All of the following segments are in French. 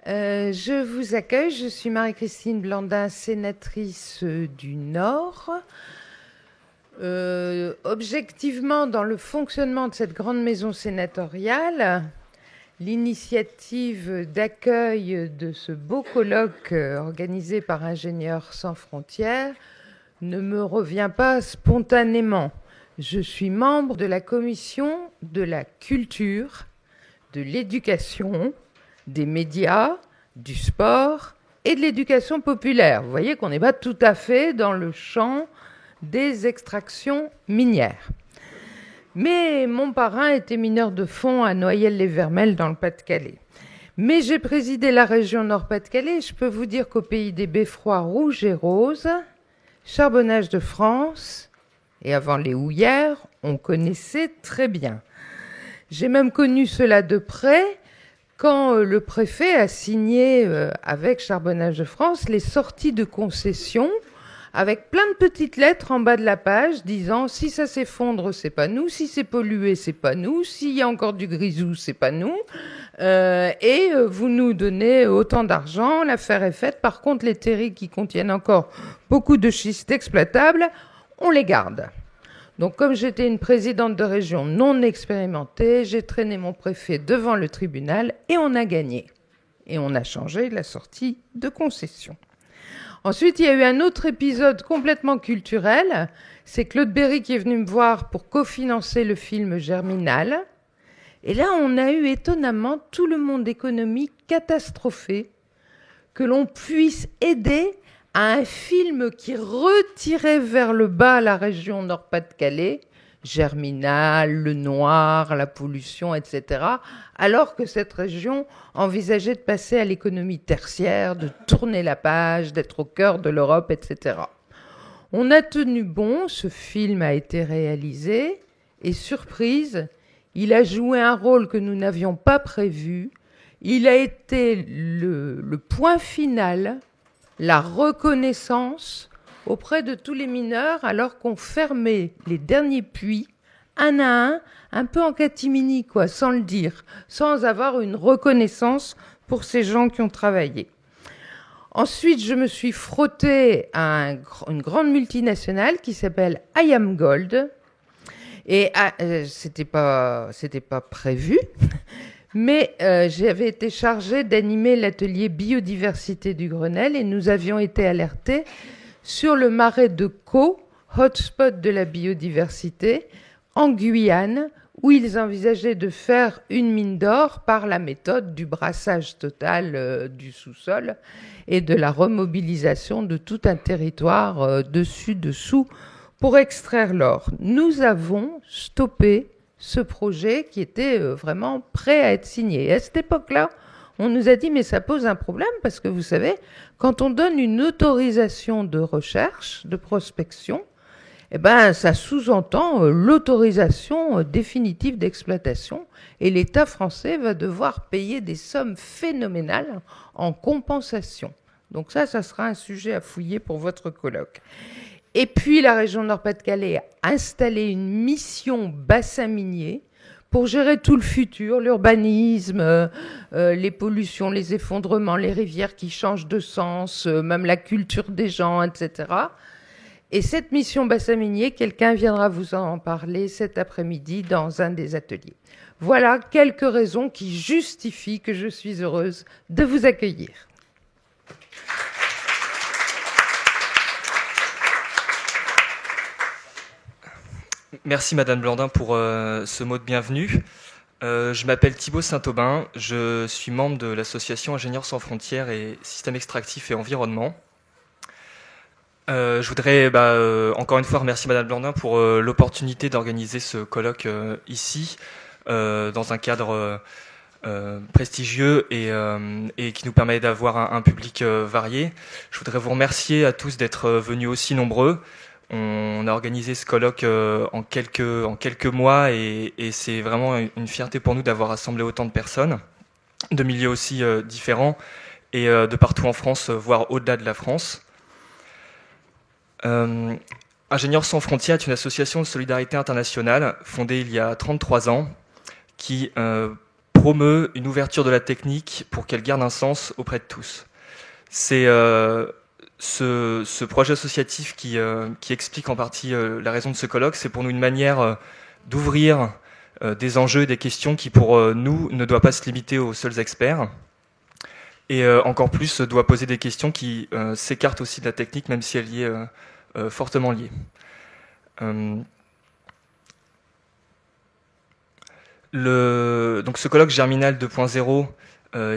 Je vous accueille, je suis Marie-Christine Blandin, sénatrice du Nord. Objectivement, dans le fonctionnement de cette grande maison sénatoriale, l'initiative d'accueil de ce beau colloque organisé par Ingénieurs sans frontières ne me revient pas spontanément. Je suis membre de la commission de la culture, de l'éducation, des médias, du sport et de l'éducation populaire. Vous voyez qu'on n'est pas tout à fait dans le champ des extractions minières. Mais mon parrain était mineur de fond à Noyelles-les-Vermelles dans le Pas-de-Calais. Mais j'ai présidé la région Nord-Pas-de-Calais et je peux vous dire qu'au pays des beffrois rouges et roses, Charbonnage de France et avant les houillères, on connaissait très bien. J'ai même connu cela de près quand le préfet a signé avec Charbonnage de France les sorties de concession avec plein de petites lettres en bas de la page disant si ça s'effondre, c'est pas nous, si c'est pollué, c'est pas nous, s'il y a encore du grisou, c'est pas nous, et vous nous donnez autant d'argent, l'affaire est faite. Par contre, les terris qui contiennent encore beaucoup de schiste exploitable, on les garde. Donc, comme j'étais une présidente de région non expérimentée, j'ai traîné mon préfet devant le tribunal et on a gagné. Et on a changé la sortie de concession. Ensuite, il y a eu un autre épisode complètement culturel. C'est Claude Berry qui est venu me voir pour cofinancer le film Germinal. Et là, on a eu étonnamment tout le monde économique catastrophé que l'on puisse aider à un film qui retirait vers le bas la région Nord-Pas-de-Calais, Germinal, le noir, la pollution, etc., alors que cette région envisageait de passer à l'économie tertiaire, de tourner la page, d'être au cœur de l'Europe, etc. On a tenu bon, ce film a été réalisé, et surprise, il a joué un rôle que nous n'avions pas prévu. Il a été le point final, la reconnaissance auprès de tous les mineurs alors qu'on fermait les derniers puits, un à un peu en catimini, quoi, sans le dire, sans avoir une reconnaissance pour ces gens qui ont travaillé. Ensuite, je me suis frottée à une grande multinationale qui s'appelle I Am Gold. Et c'était pas prévu, mais j'avais été chargée d'animer l'atelier biodiversité du Grenelle et nous avions été alertés sur le marais de Caux, hotspot de la biodiversité, en Guyane, où ils envisageaient de faire une mine d'or par la méthode du brassage total du sous-sol et de la remobilisation de tout un territoire dessus-dessous pour extraire l'or. Nous avons stoppé ce projet qui était vraiment prêt à être signé. Et à cette époque-là, on nous a dit, mais ça pose un problème parce que vous savez, quand on donne une autorisation de recherche, de prospection, eh ben, ça sous-entend l'autorisation définitive d'exploitation et l'État français va devoir payer des sommes phénoménales en compensation. Donc ça sera un sujet à fouiller pour votre colloque. Et puis la région Nord-Pas-de-Calais a installé une mission bassin minier pour gérer tout le futur, l'urbanisme, les pollutions, les effondrements, les rivières qui changent de sens, même la culture des gens, etc. Et cette mission bassin minier, quelqu'un viendra vous en parler cet après-midi dans un des ateliers. Voilà quelques raisons qui justifient que je suis heureuse de vous accueillir. Merci Madame Blandin pour ce mot de bienvenue. Je m'appelle Thibaut Saint-Aubin, je suis membre de l'association Ingénieurs sans frontières et Systèmes extractifs et environnement. Je voudrais encore une fois remercier Madame Blandin pour l'opportunité d'organiser ce colloque ici, dans un cadre prestigieux et qui nous permet d'avoir un public varié. Je voudrais vous remercier à tous d'être venus aussi nombreux. On a organisé ce colloque en quelques mois et c'est vraiment une fierté pour nous d'avoir rassemblé autant de personnes, de milieux aussi différents et de partout en France, voire au-delà de la France. Ingénieurs sans frontières est une association de solidarité internationale fondée il y a 33 ans qui promeut une ouverture de la technique pour qu'elle garde un sens auprès de tous. C'est ce projet associatif qui explique en partie la raison de ce colloque. C'est pour nous une manière d'ouvrir des enjeux et des questions qui, pour nous, ne doivent pas se limiter aux seuls experts. Et encore plus, doit poser des questions qui s'écartent aussi de la technique, même si elle y est fortement liée. Donc ce colloque Germinal 2.0,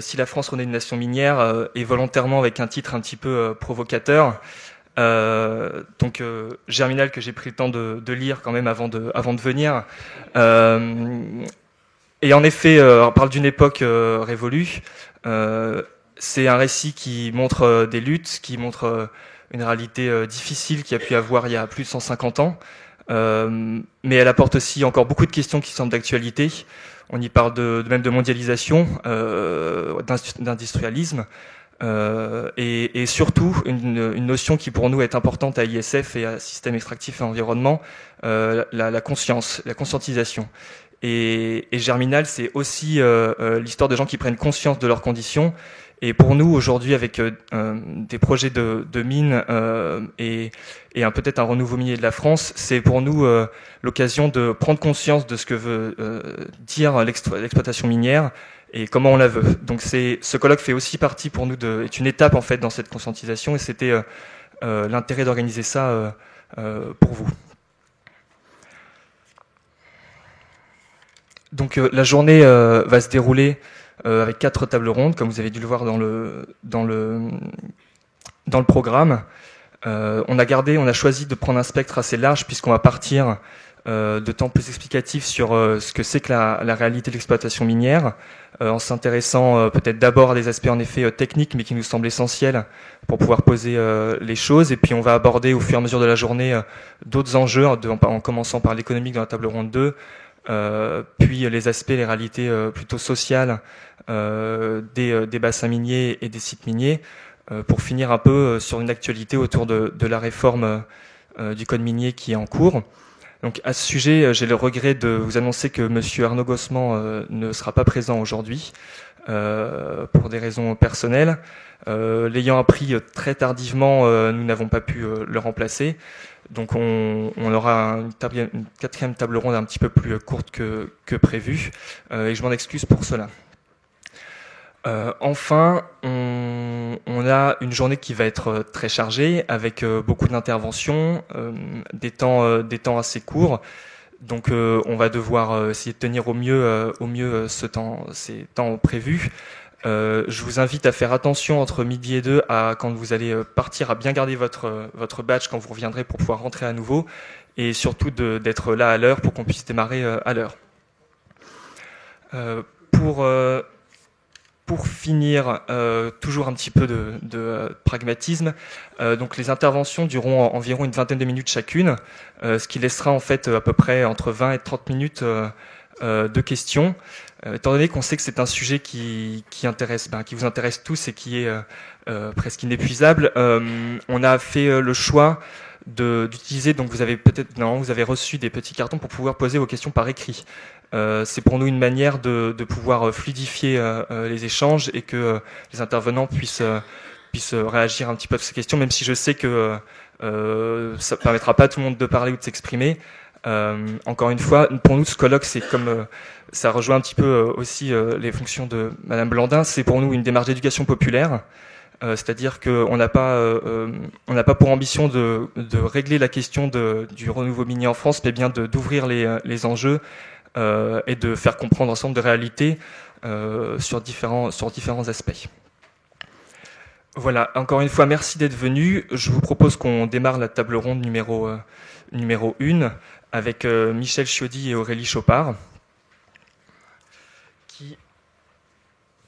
si la France renaît une nation minière, est volontairement avec un titre un petit peu provocateur. Germinal, que j'ai pris le temps de lire quand même avant de venir. Et en effet, on parle d'une époque révolue. C'est un récit qui montre des luttes, qui montre une réalité difficile qu'il y a pu avoir il y a plus de 150 ans. Mais elle apporte aussi encore beaucoup de questions qui semblent d'actualité. On y parle même de mondialisation, d'industrialisme, et surtout une notion qui pour nous est importante à ISF et à Système Extractif et Environnement, la conscience, la conscientisation. Et Germinal, c'est aussi l'histoire de gens qui prennent conscience de leurs conditions. Et pour nous, aujourd'hui, avec des projets de mines et peut-être un renouveau minier de la France, c'est pour nous l'occasion de prendre conscience de ce que veut dire l'exploitation minière et comment on la veut. Donc ce colloque fait aussi partie pour nous est une étape en fait dans cette conscientisation, et c'était l'intérêt d'organiser ça pour vous. Donc la journée va se dérouler avec 4 tables rondes, comme vous avez dû le voir dans le programme. On a choisi de prendre un spectre assez large, puisqu'on va partir de temps plus explicatifs sur ce que c'est que la réalité de l'exploitation minière, en s'intéressant peut-être d'abord à des aspects en effet techniques, mais qui nous semblent essentiels pour pouvoir poser les choses. Et puis on va aborder au fur et à mesure de la journée d'autres enjeux, en commençant par l'économique dans la table ronde 2, puis les aspects, les réalités plutôt sociales des bassins miniers et des sites miniers, pour finir un peu sur une actualité autour de la réforme du code minier qui est en cours. Donc à ce sujet, j'ai le regret de vous annoncer que Monsieur Arnaud Gossement ne sera pas présent aujourd'hui pour des raisons personnelles. L'ayant appris très tardivement, nous n'avons pas pu le remplacer. Donc on aura une 4e table ronde un petit peu plus courte que prévu, et je m'en excuse pour cela. Enfin, on a une journée qui va être très chargée, avec beaucoup d'interventions, des temps assez courts. Donc on va devoir essayer de tenir au mieux ces temps prévus. Je vous invite à faire attention entre midi et 2 quand vous allez partir, à bien garder votre badge quand vous reviendrez pour pouvoir rentrer à nouveau, et surtout d'être là à l'heure pour qu'on puisse démarrer à l'heure. Pour finir, toujours un petit peu de pragmatisme, donc les interventions dureront environ une vingtaine de minutes chacune, ce qui laissera en fait à peu près entre 20 et 30 minutes de questions. Étant donné qu'on sait que c'est un sujet qui vous intéresse tous et qui est presque inépuisable, on a fait le choix d'utiliser, donc vous avez reçu des petits cartons pour pouvoir poser vos questions par écrit. C'est pour nous une manière de pouvoir fluidifier les échanges et que les intervenants puissent réagir un petit peu à ces questions, même si je sais que ça ne permettra pas à tout le monde de parler ou de s'exprimer. Encore une fois, pour nous, ce colloque, c'est comme ça rejoint un petit peu aussi les fonctions de Madame Blandin. C'est pour nous une démarche d'éducation populaire, c'est-à-dire qu'on n'a pas pour ambition de régler la question du renouveau minier en France, mais bien d'ouvrir les enjeux et de faire comprendre un certain nombre de réalités sur différents aspects. Voilà, encore une fois, merci d'être venu. Je vous propose qu'on démarre la table ronde numéro 1 avec Michel Chiodi et Aurélie Chopard,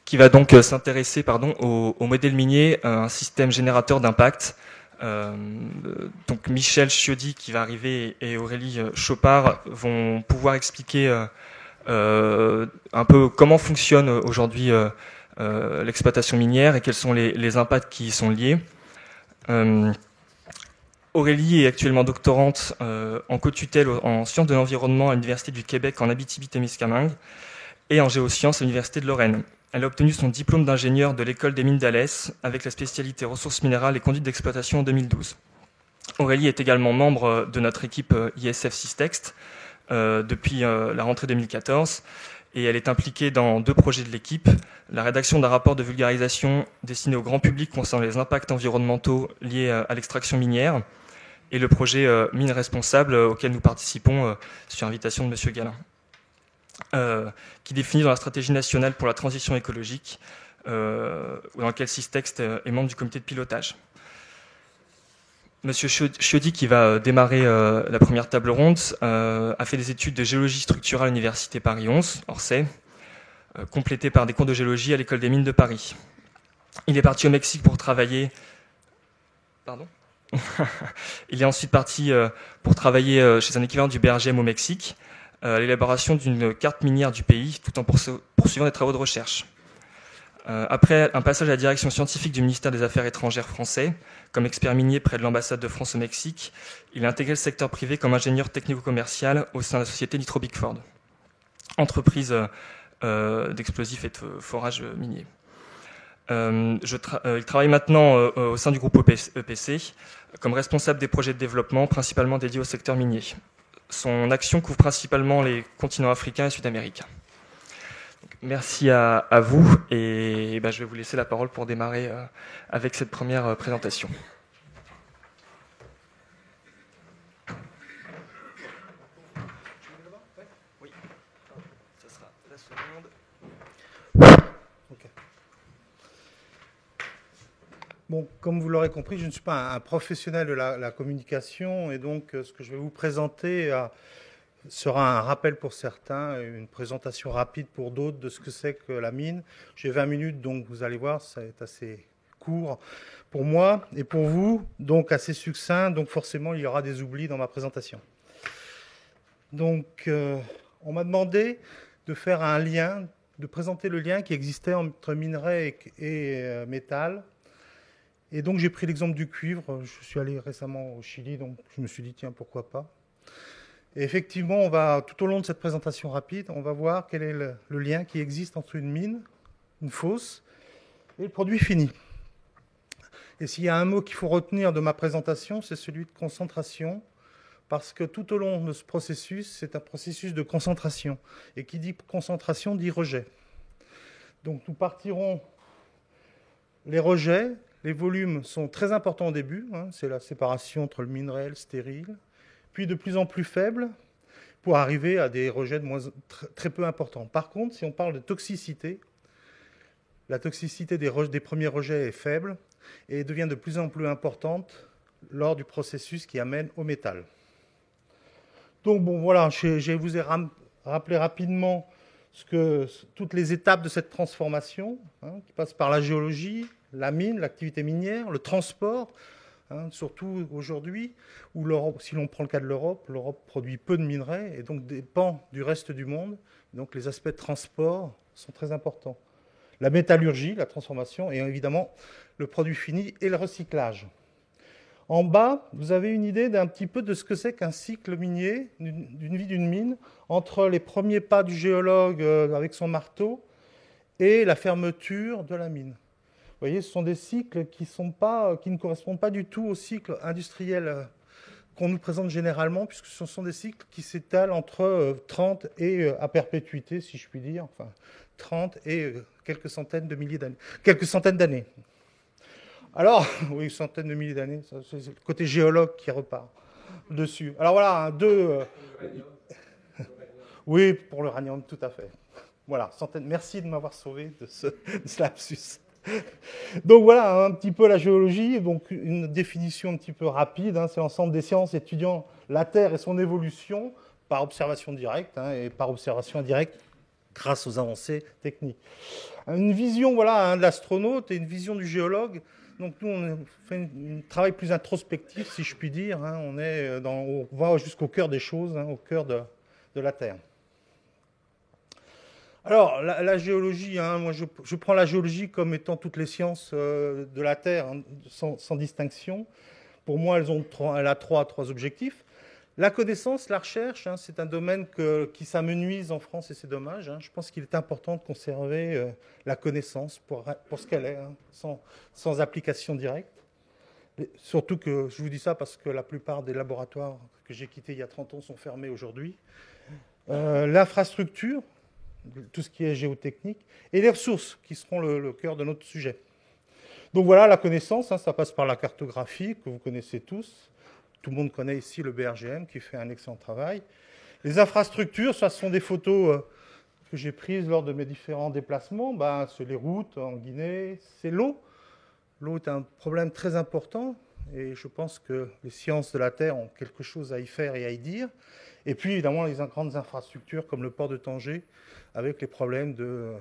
qui va donc s'intéresser au modèle minier, un système générateur d'impact. Donc Michel Chiodi qui va arriver et Aurélie Chopard vont pouvoir expliquer un peu comment fonctionne aujourd'hui l'exploitation minière et quels sont les impacts qui y sont liés. Aurélie est actuellement doctorante en co-tutelle en sciences de l'environnement à l'Université du Québec en Abitibi-Témiscamingue. et en géosciences à l'Université de Lorraine. Elle a obtenu son diplôme d'ingénieur de l'école des mines d'Alès avec la spécialité ressources minérales et conduite d'exploitation en 2012. Aurélie est également membre de notre équipe ISF Systext depuis la rentrée 2014 et elle est impliquée dans 2 projets de l'équipe, la rédaction d'un rapport de vulgarisation destiné au grand public concernant les impacts environnementaux liés à l'extraction minière et le projet Mines Responsables auquel nous participons sur invitation de M. Gallin, qui définit dans la stratégie nationale pour la transition écologique, dans lequel Systext est membre du comité de pilotage. Monsieur Chiodi, qui va démarrer la première table ronde, a fait des études de géologie structurale à l'Université Paris 11, Orsay, complétées par des cours de géologie à l'École des mines de Paris. Il est parti au Mexique pour travailler... Pardon. Il est ensuite parti pour travailler chez un équivalent du BRGM au Mexique, à l'élaboration d'une carte minière du pays, tout en poursuivant des travaux de recherche. Après un passage à la direction scientifique du ministère des Affaires étrangères français, comme expert minier près de l'ambassade de France au Mexique, il a intégré le secteur privé comme ingénieur technico-commercial au sein de la société Nitro Bickford, entreprise d'explosifs et de forage minier. Il travaille maintenant au sein du groupe EPC comme responsable des projets de développement, principalement dédiés au secteur minier. Son action couvre principalement les continents africains et sud-américains. Merci à vous et je vais vous laisser la parole pour démarrer avec cette première présentation. Oui, ça sera la seconde. Okay. Bon, comme vous l'aurez compris, je ne suis pas un professionnel de la communication et donc ce que je vais vous présenter sera un rappel pour certains, une présentation rapide pour d'autres de ce que c'est que la mine. J'ai 20 minutes, donc vous allez voir, ça va être assez court pour moi et pour vous, donc assez succinct, donc forcément il y aura des oublis dans ma présentation. Donc on m'a demandé de faire un lien, de présenter le lien qui existait entre minerai et métal. Et donc j'ai pris l'exemple du cuivre, je suis allé récemment au Chili, donc je me suis dit tiens pourquoi pas. Et effectivement, on va, tout au long de cette présentation rapide, on va voir quel est le lien qui existe entre une mine, une fosse, et le produit fini. Et s'il y a un mot qu'il faut retenir de ma présentation, c'est celui de concentration, parce que tout au long de ce processus, c'est un processus de concentration. Et qui dit concentration dit rejet. Donc nous partirons les rejets, les volumes sont très importants au début, c'est la séparation entre le minerai et le stérile, puis de plus en plus faible, pour arriver à des rejets très peu importants. Par contre, si on parle de toxicité, la toxicité des premiers rejets est faible et devient de plus en plus importante lors du processus qui amène au métal. Donc bon, voilà, je vous ai rappelé rapidement toutes les étapes de cette transformation, qui passe par la géologie, la mine, l'activité minière, le transport, surtout aujourd'hui, où l'Europe, si l'on prend le cas de l'Europe produit peu de minerais et donc dépend du reste du monde. Donc les aspects de transport sont très importants. La métallurgie, la transformation et évidemment le produit fini et le recyclage. En bas, vous avez une idée d'un petit peu de ce que c'est qu'un cycle minier, d'une vie d'une mine, entre les premiers pas du géologue avec son marteau et la fermeture de la mine. Vous voyez, ce sont des cycles qui ne correspondent pas du tout au cycle industriel qu'on nous présente généralement, puisque ce sont des cycles qui s'étalent entre 30 et à perpétuité, si je puis dire, enfin 30 et quelques centaines d'années. Alors, oui, centaines de milliers d'années, c'est le côté géologue qui repart dessus. Alors voilà, oui, pour l'uranium, tout à fait. Voilà, centaines. Merci de m'avoir sauvé de ce lapsus. Donc voilà un petit peu la géologie, donc une définition un petit peu rapide, c'est l'ensemble des sciences étudiant la Terre et son évolution par observation directe et par observation indirecte grâce aux avancées techniques. Une vision de l'astronaute et une vision du géologue. Donc nous on fait un travail plus introspectif si je puis dire, on va jusqu'au cœur des choses, au cœur de la Terre. Alors, la géologie, moi je prends la géologie comme étant toutes les sciences de la Terre, sans distinction. Pour moi, elle a trois objectifs. La connaissance, la recherche, hein, c'est un domaine qui s'amenuise en France et c'est dommage. Hein. Je pense qu'il est important de conserver la connaissance pour ce qu'elle est, hein, sans application directe. Et surtout que je vous dis ça parce que la plupart des laboratoires que j'ai quittés il y a 30 ans sont fermés aujourd'hui. L'infrastructure, tout ce qui est géotechnique, et les ressources qui seront le cœur de notre sujet. Donc voilà, la connaissance, hein, ça passe par la cartographie que vous connaissez tous. Tout le monde connaît ici le BRGM qui fait un excellent travail. Les infrastructures, ça sont des photos que j'ai prises lors de mes différents déplacements. Ben, c'est les routes en Guinée, c'est l'eau. L'eau est un problème très important et je pense que les sciences de la Terre ont quelque chose à y faire et à y dire. Et puis évidemment les grandes infrastructures comme le port de Tanger avec les problèmes de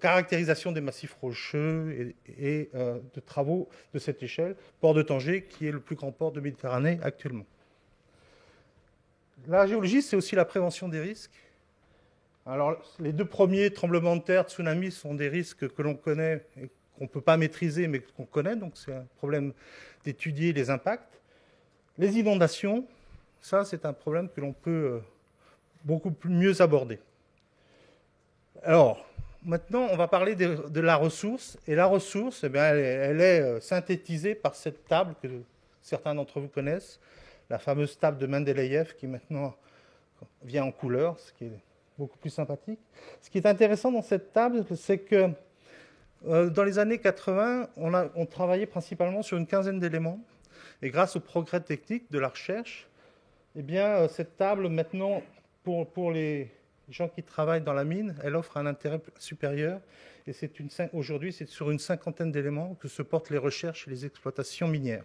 caractérisation des massifs rocheux et de travaux de cette échelle. Port de Tanger, qui est le plus grand port de Méditerranée actuellement. La géologie, c'est aussi la prévention des risques. Alors, les deux premiers tremblements de terre, tsunamis, sont des risques que l'on connaît et qu'on ne peut pas maîtriser, mais qu'on connaît. Donc, c'est un problème d'étudier les impacts. Les inondations, ça, c'est un problème que l'on peut beaucoup mieux aborder. Alors, maintenant, on va parler de la ressource. Et la ressource, eh bien, elle est synthétisée par cette table que certains d'entre vous connaissent, la fameuse table de Mendeleïev qui maintenant vient en couleur, ce qui est beaucoup plus sympathique. Ce qui est intéressant dans cette table, c'est que dans les années 80, on travaillait principalement sur une quinzaine d'éléments. Et grâce au progrès technique de la recherche, eh bien, cette table, maintenant, pour les gens qui travaillent dans la mine, elle offre un intérêt supérieur. Et aujourd'hui, c'est sur une cinquantaine d'éléments que se portent les recherches et les exploitations minières.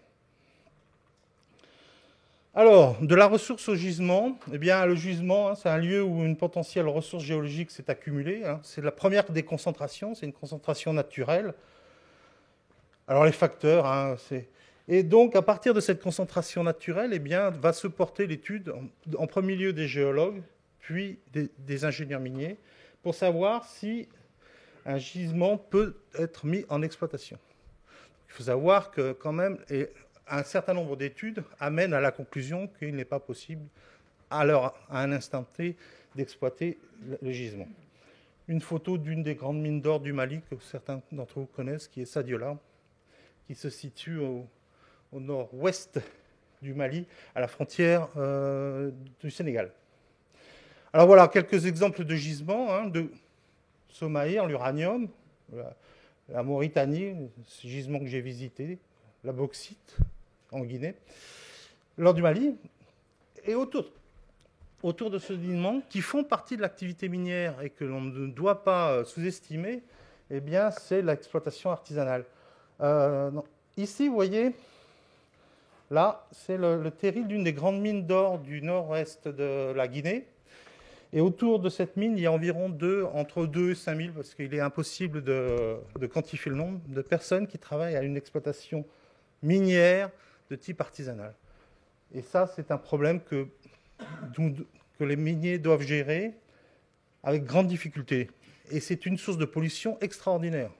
Alors, de la ressource au gisement, eh bien, le gisement, hein, c'est un lieu où une potentielle ressource géologique s'est accumulée. Hein. C'est la première des concentrations, c'est une concentration naturelle. Alors, les facteurs, hein, Et donc, à partir de cette concentration naturelle, eh bien, va se porter l'étude, en premier lieu des géologues, puis des ingénieurs miniers, pour savoir si un gisement peut être mis en exploitation. Il faut savoir que, quand même, un certain nombre d'études amènent à la conclusion qu'il n'est pas possible, à un instant T, d'exploiter le gisement. Une photo d'une des grandes mines d'or du Mali, que certains d'entre vous connaissent, qui est Sadiola, qui se situe au nord-ouest du Mali, à la frontière du Sénégal. Alors voilà, quelques exemples de gisements, hein, de Somaïr, l'uranium, la Mauritanie, ce gisement que j'ai visité, la bauxite en Guinée, lors du Mali, et autour de ce gisement, qui font partie de l'activité minière et que l'on ne doit pas sous-estimer, eh bien, c'est l'exploitation artisanale. Ici, vous voyez, là, c'est le terril d'une des grandes mines d'or du nord-est de la Guinée. Et autour de cette mine, il y a environ entre 2 et 5 000, parce qu'il est impossible de quantifier le nombre de personnes qui travaillent à une exploitation minière de type artisanal. Et ça, c'est un problème que les miniers doivent gérer avec grande difficulté. Et c'est une source de pollution extraordinaire,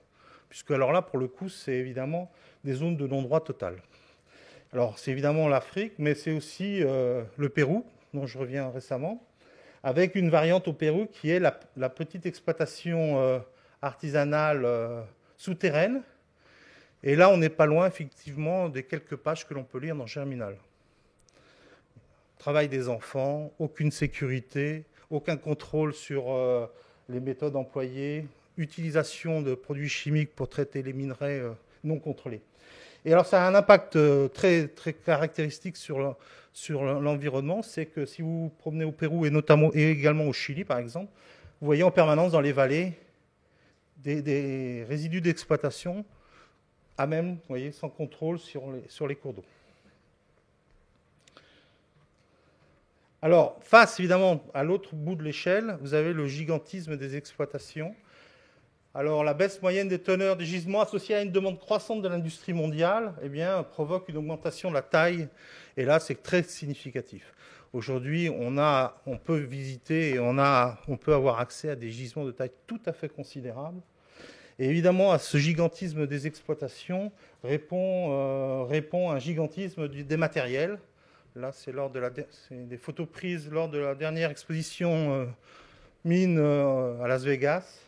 puisque alors là, pour le coup, c'est évidemment des zones de non-droit total. Alors, c'est évidemment l'Afrique, mais c'est aussi le Pérou, dont je reviens récemment, avec une variante au Pérou qui est la petite exploitation artisanale souterraine. Et là, on n'est pas loin, effectivement, des quelques pages que l'on peut lire dans Germinal. Travail des enfants, aucune sécurité, aucun contrôle sur les méthodes employées, utilisation de produits chimiques pour traiter les minerais non contrôlés. Et alors, ça a un impact très, très caractéristique sur l'environnement. C'est que si vous vous promenez au Pérou et également au Chili, par exemple, vous voyez en permanence dans les vallées des résidus d'exploitation à même, vous voyez, sans contrôle sur les cours d'eau. Alors, face évidemment à l'autre bout de l'échelle, vous avez le gigantisme des exploitations. Alors, la baisse moyenne des teneurs des gisements associée à une demande croissante de l'industrie mondiale, eh bien, provoque une augmentation de la taille. Et là, c'est très significatif. Aujourd'hui, on peut visiter et on peut avoir accès à des gisements de taille tout à fait considérable. Et évidemment, à ce gigantisme des exploitations répond un gigantisme des matériels. Là, c'est des photos prises lors de la dernière exposition mine à Las Vegas,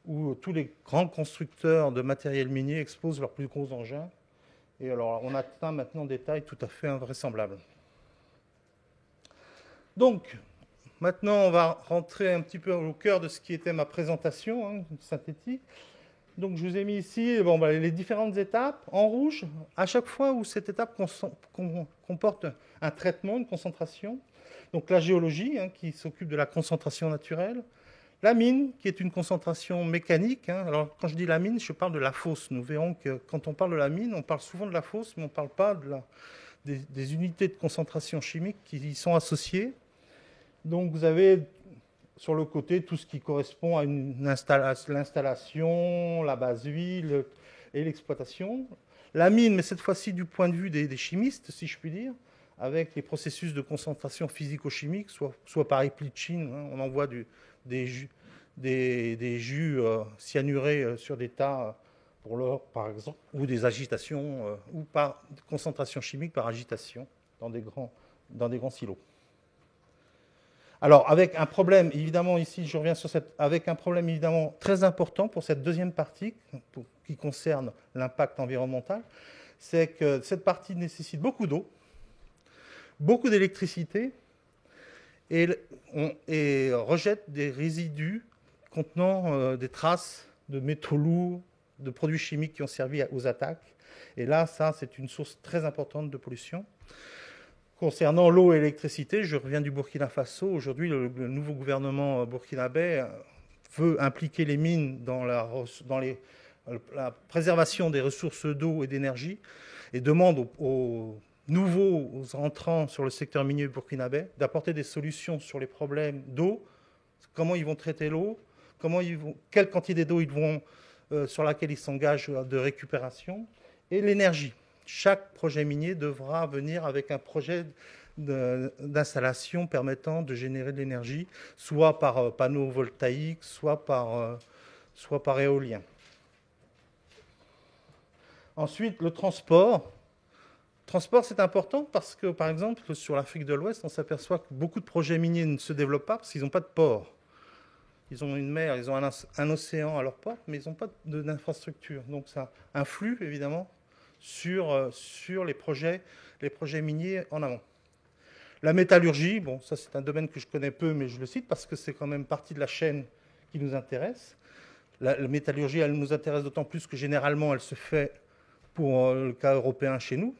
où tous les grands constructeurs de matériel minier exposent leurs plus gros engins. Et alors, on atteint maintenant des tailles tout à fait invraisemblables. Donc, maintenant, on va rentrer un petit peu au cœur de ce qui était ma présentation synthétique. Donc, je vous ai mis ici les différentes étapes en rouge, à chaque fois où cette étape comporte un traitement, une concentration. Donc, la géologie, qui s'occupe de la concentration naturelle. La mine, qui est une concentration mécanique. Alors, quand je dis la mine, je parle de la fosse. Nous verrons que quand on parle de la mine, on parle souvent de la fosse, mais on ne parle pas des unités de concentration chimique qui y sont associées. Donc, vous avez sur le côté tout ce qui correspond à l'installation, la base huile et l'exploitation. La mine, mais cette fois-ci du point de vue des chimistes, si je puis dire, avec les processus de concentration physico-chimique, soit par éplychine, on envoie des jus cyanurés sur des tas pour l'or, par exemple, ou des agitations, ou par concentration chimique par agitation dans des grands silos. Alors, avec un problème, évidemment, ici, je reviens sur avec un problème, évidemment, très important pour cette deuxième partie, qui concerne l'impact environnemental, c'est que cette partie nécessite beaucoup d'eau, beaucoup d'électricité, et rejette des résidus contenant des traces de métaux lourds, de produits chimiques qui ont servi aux attaques. Et là, ça, c'est une source très importante de pollution. Concernant l'eau et l'électricité, je reviens du Burkina Faso. Aujourd'hui, le nouveau gouvernement burkinabé veut impliquer les mines dans la préservation des ressources d'eau et d'énergie et demande aux nouveaux entrants sur le secteur minier burkinabé d'apporter des solutions sur les problèmes d'eau, comment ils vont traiter l'eau, quelle quantité d'eau sur laquelle ils s'engagent de récupération, et l'énergie. Chaque projet minier devra venir avec un projet d'installation permettant de générer de l'énergie, soit par panneaux voltaïques, soit par éolien. Ensuite, le transport. Le transport, c'est important parce que, par exemple, sur l'Afrique de l'Ouest, on s'aperçoit que beaucoup de projets miniers ne se développent pas parce qu'ils n'ont pas de port. Ils ont une mer, ils ont un océan à leur porte, mais ils n'ont pas d'infrastructure. Donc ça influe, évidemment, sur les projets miniers en amont. La métallurgie, bon, ça c'est un domaine que je connais peu, mais je le cite parce que c'est quand même partie de la chaîne qui nous intéresse. La métallurgie, elle nous intéresse d'autant plus que généralement, elle se fait pour le cas européen chez nous,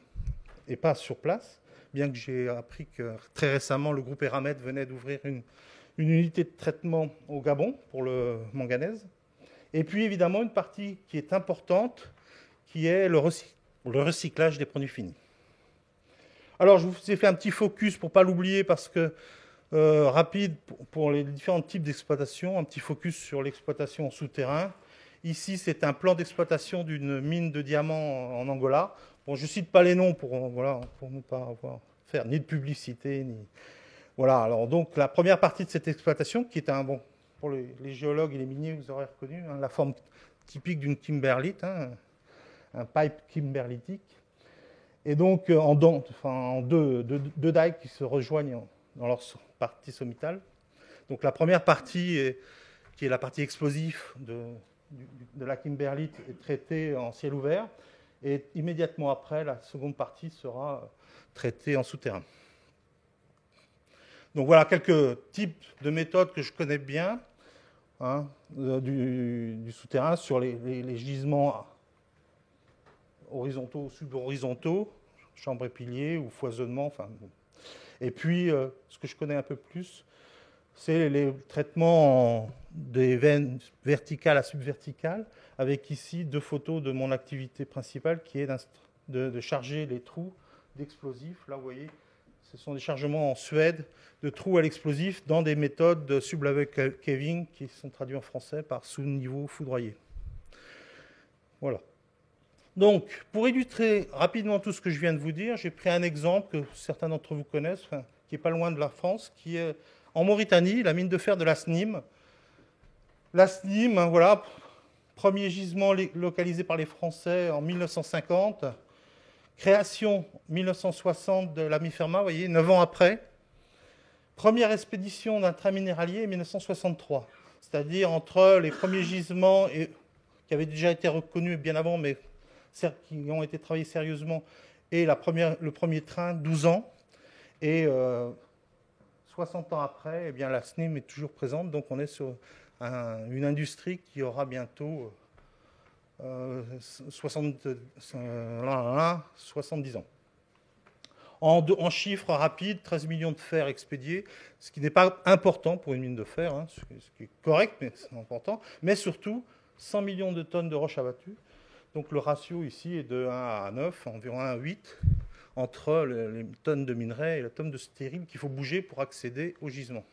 et pas sur place, bien que j'ai appris que très récemment, le groupe Eramet venait d'ouvrir une unité de traitement au Gabon pour le manganèse. Et puis évidemment, une partie qui est importante, qui est le recyclage des produits finis. Alors, je vous ai fait un petit focus pour ne pas l'oublier parce que rapide pour les différents types d'exploitation, un petit focus sur l'exploitation en souterrain. Ici, c'est un plan d'exploitation d'une mine de diamants en Angola. Bon, je ne cite pas les noms pour ne pas faire ni de publicité, ni... Voilà, alors donc la première partie de cette exploitation, qui est pour les géologues et les miniers, vous aurez reconnu la forme typique d'une kimberlite, un pipe kimberlitique, et donc en deux dikes qui se rejoignent dans leur partie sommitale. Donc la première partie, qui est la partie explosive de la kimberlite, est traitée en ciel ouvert, et immédiatement après, la seconde partie sera traitée en souterrain. Donc voilà quelques types de méthodes que je connais bien du souterrain sur les gisements horizontaux ou subhorizontaux, chambres et piliers ou foisonnement. Et puis, ce que je connais un peu plus, c'est les traitements des veines verticales à subverticales, avec ici 2 photos de mon activité principale qui est de charger les trous d'explosifs. Là, vous voyez, ce sont des chargements en Suède de trous à l'explosif dans des méthodes de sublevel caving qui sont traduits en français par sous-niveau foudroyé. Voilà. Donc, pour illustrer rapidement tout ce que je viens de vous dire, j'ai pris un exemple que certains d'entre vous connaissent, qui n'est pas loin de la France, qui est en Mauritanie, la mine de fer de la SNIM. La SNIM, voilà, premier gisement localisé par les Français en 1950, Création 1960 de la MIFERMA, vous voyez, 9 ans après. Première expédition d'un train minéralier 1963, c'est-à-dire entre les premiers gisements qui avaient déjà été reconnus bien avant, mais qui ont été travaillés sérieusement, et le premier train, 12 ans. Et 60 ans après, eh bien, la SNIM est toujours présente, donc on est sur une industrie qui aura bientôt 70 ans. En chiffres rapides, 13 millions de fer expédiés, ce qui n'est pas important pour une mine de fer, hein, ce qui est correct, mais c'est important. Mais surtout, 100 millions de tonnes de roches abattues. Donc le ratio ici est de 1 à 9, environ 1 à 8, entre les tonnes de minerais et la tonne de stériles qu'il faut bouger pour accéder au gisement.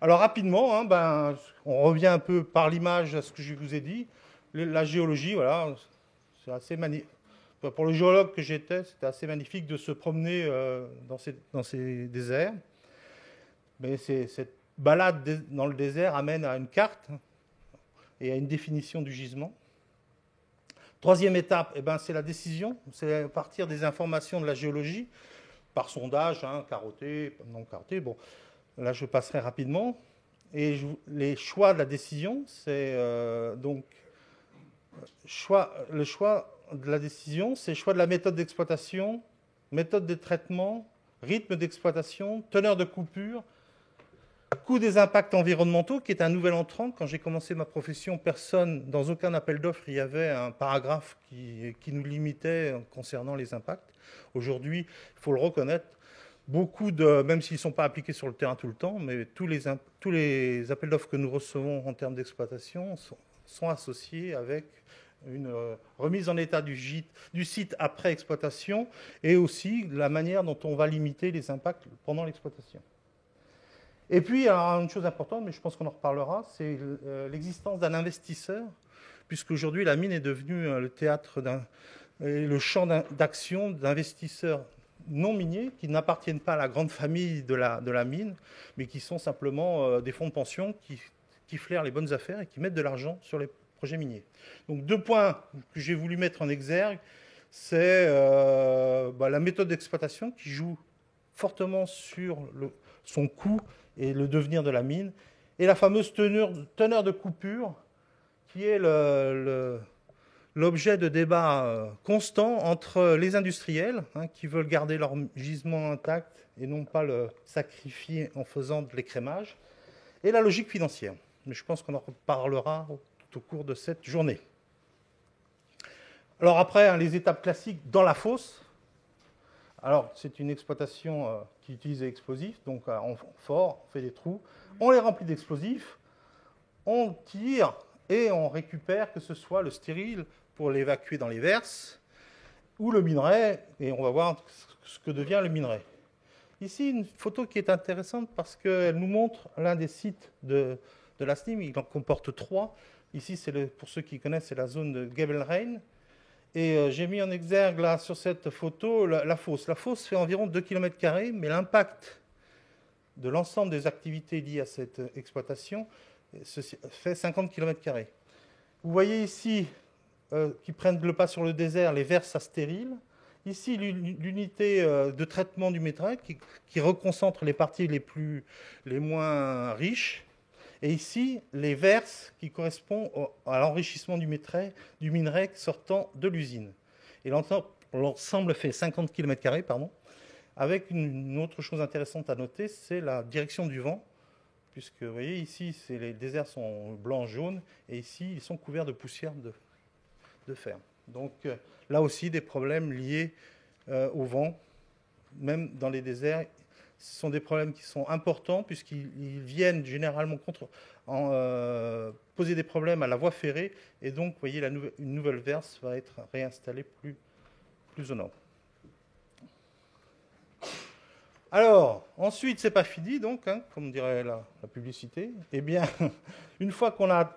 Alors rapidement, hein, on revient un peu par l'image à ce que je vous ai dit. La géologie, voilà, c'est assez magnifique. Pour le géologue que j'étais, c'était assez magnifique de se promener dans ces déserts. Mais cette balade dans le désert amène à une carte et à une définition du gisement. Troisième étape, eh ben, c'est la décision. C'est à partir des informations de la géologie, par sondage, hein, carotté, non carotté. Bon, là, je passerai rapidement. Et les choix de la décision, c'est donc le choix de la décision, c'est le choix de la méthode d'exploitation, méthode de traitement, rythme d'exploitation, teneur de coupure, coût des impacts environnementaux, qui est un nouvel entrant. Quand j'ai commencé ma profession, dans aucun appel d'offres, il y avait un paragraphe qui nous limitait concernant les impacts. Aujourd'hui, il faut le reconnaître, même s'ils ne sont pas appliqués sur le terrain tout le temps, mais tous les appels d'offres que nous recevons en termes d'exploitation sont associés avec une remise en état du site après exploitation et aussi la manière dont on va limiter les impacts pendant l'exploitation. Et puis, alors, une chose importante, mais je pense qu'on en reparlera, c'est l'existence d'un investisseur, puisqu'aujourd'hui la mine est devenue le théâtre le champ d'action d'investisseurs non miniers qui n'appartiennent pas à la grande famille de la mine, mais qui sont simplement des fonds de pension qui flairent les bonnes affaires et qui mettent de l'argent sur les projets miniers. Donc 2 points que j'ai voulu mettre en exergue, c'est la méthode d'exploitation qui joue fortement sur son coût et le devenir de la mine, et la fameuse teneur de coupure qui est l'objet de débats constants entre les industriels qui veulent garder leur gisement intact et non pas le sacrifier en faisant de l'écrémage, et la logique financière. Mais je pense qu'on en reparlera tout au cours de cette journée. Alors après, les étapes classiques dans la fosse. Alors c'est une exploitation qui utilise des explosifs, donc on fait des trous, on les remplit d'explosifs, on tire et on récupère que ce soit le stérile pour l'évacuer dans les verses, ou le minerai, et on va voir ce que devient le minerai. Ici, une photo qui est intéressante parce qu'elle nous montre l'un des sites de la SNIM, il en comporte 3. Ici, pour ceux qui connaissent, c'est la zone de Gebelrein. Et j'ai mis en exergue là, sur cette photo la fosse. La fosse fait environ 2 km², mais l'impact de l'ensemble des activités liées à cette exploitation fait 50 km². Vous voyez ici, qui prennent le pas sur le désert, les verses à stérile. Ici, l'unité de traitement du minerai qui reconcentre les parties les moins riches. Et ici, les verses qui correspondent à l'enrichissement du minerai sortant de l'usine. Et l'ensemble fait 50 km², avec une autre chose intéressante à noter, c'est la direction du vent, puisque vous voyez ici, les déserts sont blancs, jaunes, et ici, ils sont couverts de poussière de fer. Donc là aussi, des problèmes liés au vent, même dans les déserts. Ce sont des problèmes qui sont importants puisqu'ils viennent généralement poser des problèmes à la voie ferrée. Et donc, vous voyez, une nouvelle verse va être réinstallée plus au nord. Alors, ensuite, c'est pas fini, donc, comme dirait la publicité. Eh bien, une fois qu'on a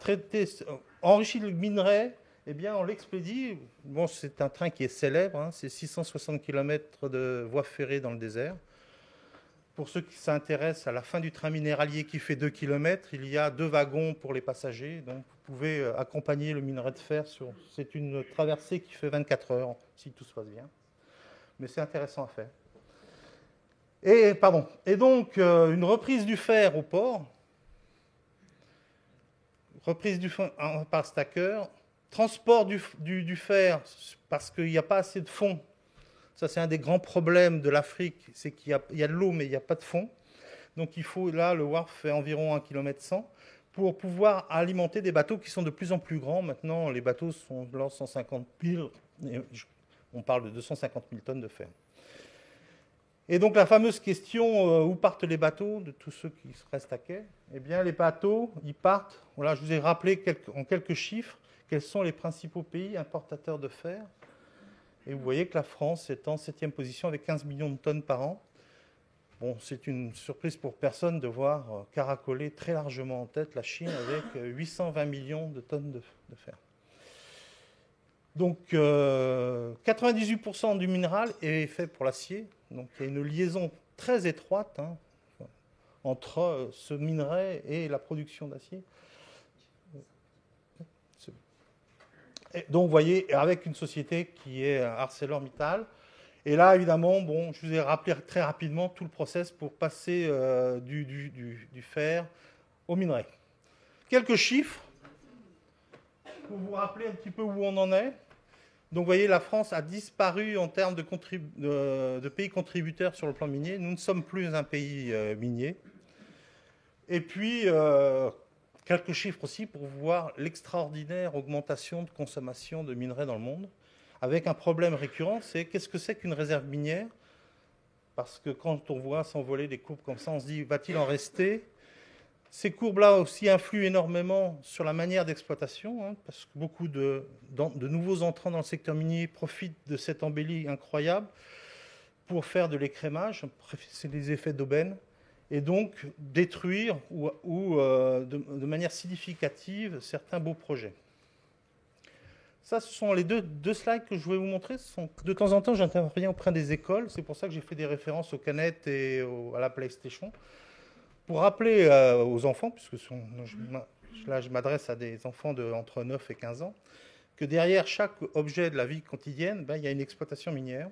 enrichi le minerai, eh bien, on l'expédie. Bon, c'est un train qui est célèbre, c'est 660 km de voie ferrée dans le désert. Pour ceux qui s'intéressent à la fin du train minéralier qui fait 2 km, il y a 2 wagons pour les passagers. Donc, vous pouvez accompagner le minerai de fer. C'est une traversée qui fait 24 heures, si tout se passe bien. mais c'est intéressant à faire. Et donc, une reprise du fer au port, reprise du fer par stacker, transport du fer parce qu'il n'y a pas assez de fond. Ça, c'est un des grands problèmes de l'Afrique, c'est qu'il y a de l'eau, mais il n'y a pas de fond. Donc, il faut, là, le wharf fait environ 1,1 km pour pouvoir alimenter des bateaux qui sont de plus en plus grands. Maintenant, les bateaux sont de 150 000, on parle de 250 000 tonnes de fer. Et donc, la fameuse question, où partent les bateaux de tous ceux qui restent à quai? Eh bien, les bateaux, ils partent. Voilà, je vous ai rappelé en quelques chiffres quels sont les principaux pays importateurs de fer. Et vous voyez que la France est en 7e position avec 15 millions de tonnes par an. Bon, c'est une surprise pour personne de voir caracoler très largement en tête la Chine avec 820 millions de tonnes de fer. Donc, 98% du minéral est fait pour l'acier. Donc, il y a une liaison très étroite entre ce minerai et la production d'acier. Donc, vous voyez, avec une société qui est ArcelorMittal. Et là, évidemment, bon, je vous ai rappelé très rapidement tout le process pour passer du fer au minerai. Quelques chiffres pour vous rappeler un petit peu où on en est. Donc, vous voyez, la France a disparu en termes de pays contributeurs sur le plan minier. Nous ne sommes plus un pays minier. Et puis, quelques chiffres aussi pour voir l'extraordinaire augmentation de consommation de minerais dans le monde, avec un problème récurrent, c'est qu'est-ce que c'est qu'une réserve minière? Parce que quand on voit s'envoler des courbes comme ça, on se dit, va-t-il en rester? Ces courbes-là aussi influent énormément sur la manière d'exploitation, parce que beaucoup de nouveaux entrants dans le secteur minier profitent de cette embellie incroyable pour faire de l'écrémage, c'est des effets d'aubaine, et donc détruire ou de manière significative certains beaux projets. Ça, ce sont les deux slides que je voulais vous montrer. De temps en temps, j'interviens auprès des écoles. C'est pour ça que j'ai fait des références aux canettes et à la PlayStation. Pour rappeler aux enfants, puisque là, je m'adresse à des enfants entre 9 et 15 ans, que derrière chaque objet de la vie quotidienne, il y a une exploitation minière.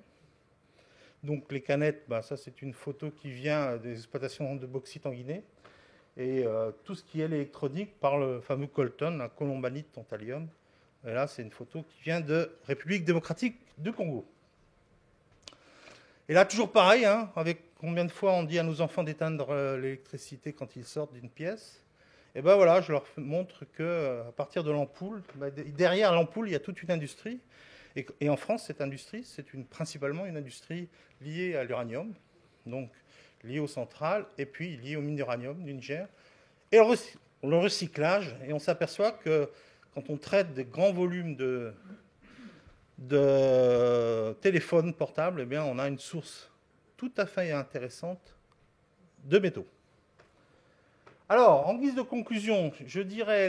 Donc les canettes, ça c'est une photo qui vient des exploitations de bauxite en Guinée. Et tout ce qui est l'électronique par le fameux Colton, la colombanite tantalum. Et là, c'est une photo qui vient de République démocratique du Congo. Et là, toujours pareil, avec combien de fois on dit à nos enfants d'éteindre l'électricité quand ils sortent d'une pièce. Et bien voilà, je leur montre qu'à partir de l'ampoule, derrière l'ampoule, il y a toute une industrie. Et en France, cette industrie, c'est principalement une industrie liée à l'uranium, donc liée aux centrales, et puis liée aux mines d'uranium du Niger. Et le recyclage, et on s'aperçoit que quand on traite des grands volumes de téléphones portables, eh bien, on a une source tout à fait intéressante de métaux. Alors, en guise de conclusion, je dirais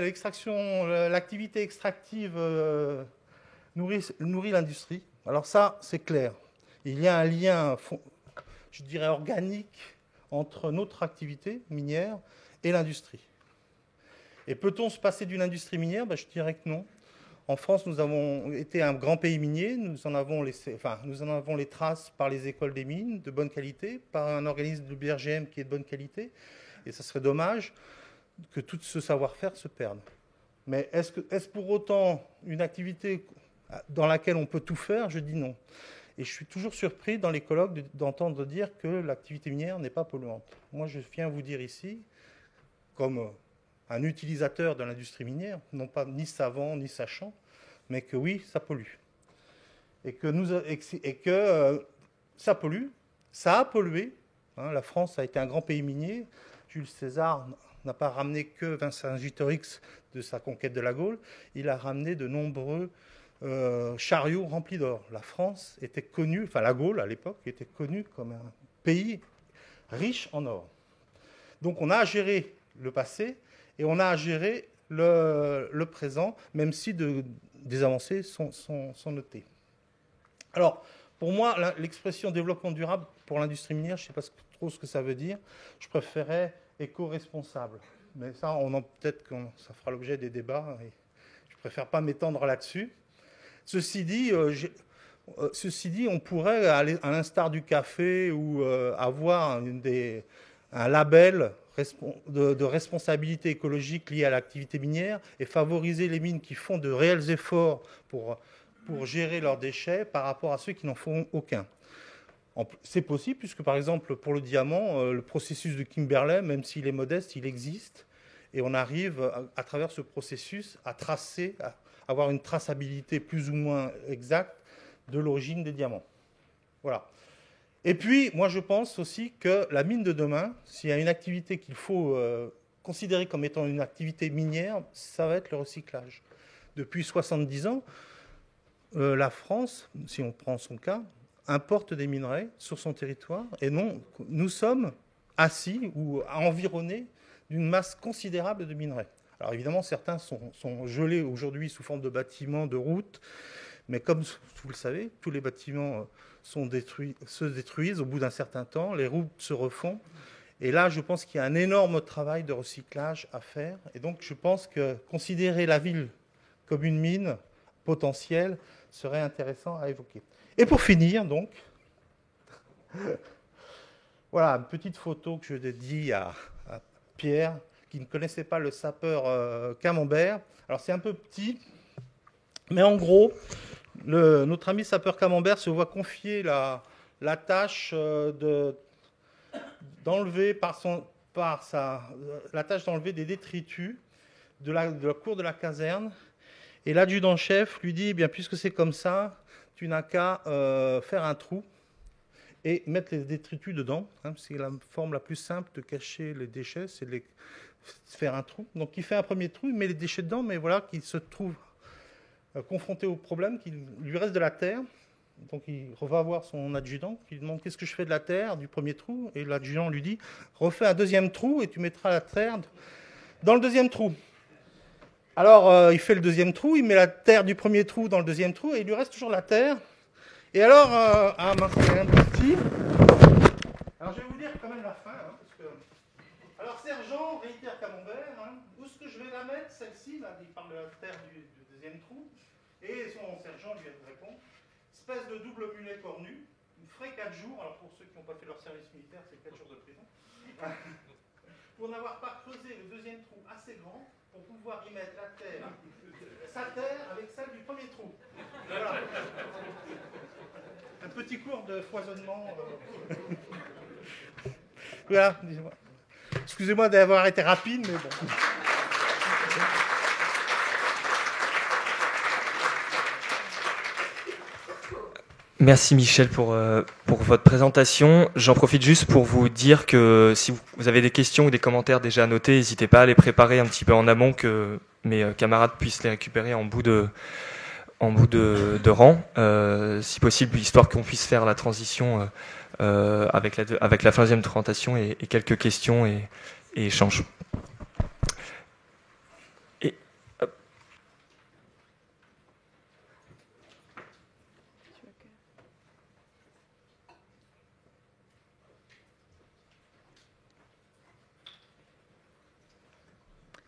l'activité extractive nourrit l'industrie. Alors ça, c'est clair. Il y a un lien, je dirais, organique entre notre activité minière et l'industrie. Et peut-on se passer d'une industrie minière? Je dirais que non. En France, nous avons été un grand pays minier. Nous en avons les traces par les écoles des mines de bonne qualité, par un organisme de BRGM qui est de bonne qualité. Et ça serait dommage que tout ce savoir-faire se perde. Mais est-ce pour autant une activité dans laquelle on peut tout faire? Je dis non. Et je suis toujours surpris dans les colloques d'entendre dire que l'activité minière n'est pas polluante. Moi, je viens vous dire ici, comme un utilisateur de l'industrie minière, non pas ni savant ni sachant, mais que oui, ça pollue. Et que ça pollue, ça a pollué. La France a été un grand pays minier. Jules César n'a pas ramené que Vercingétorix de sa conquête de la Gaule, il a ramené de nombreux chariots remplis d'or. La France était connue, la Gaule à l'époque, était connue comme un pays riche en or. Donc on a à gérer le passé et on a à gérer le présent, même si des avancées sont notées. Alors, pour moi, l'expression développement durable pour l'industrie minière, je ne sais pas trop ce que ça veut dire. Je préférais éco-responsable. Mais ça, peut-être que ça fera l'objet des débats. Et je ne préfère pas m'étendre là-dessus. Ceci dit, Ceci dit, on pourrait, à l'instar du café, ou avoir un label de responsabilité écologique lié à l'activité minière et favoriser les mines qui font de réels efforts pour gérer leurs déchets par rapport à ceux qui n'en font aucun. C'est possible puisque, par exemple, pour le diamant, le processus de Kimberley, même s'il est modeste, il existe. Et on arrive, à travers ce processus, à tracer, à avoir une traçabilité plus ou moins exacte de l'origine des diamants. Voilà. Et puis, moi, je pense aussi que la mine de demain, s'il y a une activité qu'il faut considérer comme étant une activité minière, ça va être le recyclage. Depuis 70 ans, la France, si on prend son cas, importe des minerais sur son territoire, et non, nous sommes assis ou environnés d'une masse considérable de minerais. Alors évidemment, certains sont gelés aujourd'hui sous forme de bâtiments, de routes, mais comme vous le savez, tous les bâtiments se détruisent au bout d'un certain temps, les routes se refont, et là, je pense qu'il y a un énorme travail de recyclage à faire, et donc je pense que considérer la ville comme une mine potentielle serait intéressant à évoquer. Et pour finir, donc, voilà une petite photo que je dédie à Pierre, qui ne connaissait pas le sapeur Camembert. Alors c'est un peu petit, mais en gros, notre ami sapeur Camembert se voit confier la tâche d'enlever la tâche d'enlever des détritus de la cour de la caserne. Et l'adjudant-chef lui dit, eh bien, puisque c'est comme ça, tu n'as qu'à faire un trou et mettre les détritus dedans. C'est la forme la plus simple de cacher les déchets, c'est de faire un trou. Donc il fait un premier trou, il met les déchets dedans, mais voilà qu'il se trouve confronté au problème qu'il lui reste de la terre. Donc il va voir son adjudant, qui lui demande qu'est-ce que je fais de la terre du premier trou, et l'adjudant lui dit refais un deuxième trou et tu mettras la terre dans le deuxième trou. Alors il fait le deuxième trou, il met la terre du premier trou dans le deuxième trou et il lui reste toujours la terre. Et alors, c'est un petit. Alors je vais vous dire quand même la fin. Parce que... Alors sergent, réitère Camembert, où est-ce que je vais la mettre, celle-ci, là, il parle de la terre du deuxième trou. Et son sergent lui répond, espèce de double mulet cornu, il ferait 4 jours, alors pour ceux qui n'ont pas fait leur service militaire, c'est 4 jours de prison, pour n'avoir pas creusé le deuxième trou assez grand pour pouvoir y mettre la terre, sa terre avec celle du premier trou. Voilà. Un petit cours de foisonnement. Voilà. Excusez-moi d'avoir été rapide, mais bon. Merci Michel pour votre présentation. J'en profite juste pour vous dire que si vous avez des questions ou des commentaires déjà à noter, n'hésitez pas à les préparer un petit peu en amont, que mes camarades puissent les récupérer en bout de rang, si possible, histoire qu'on puisse faire la transition avec la fin de présentation et quelques questions et échanges.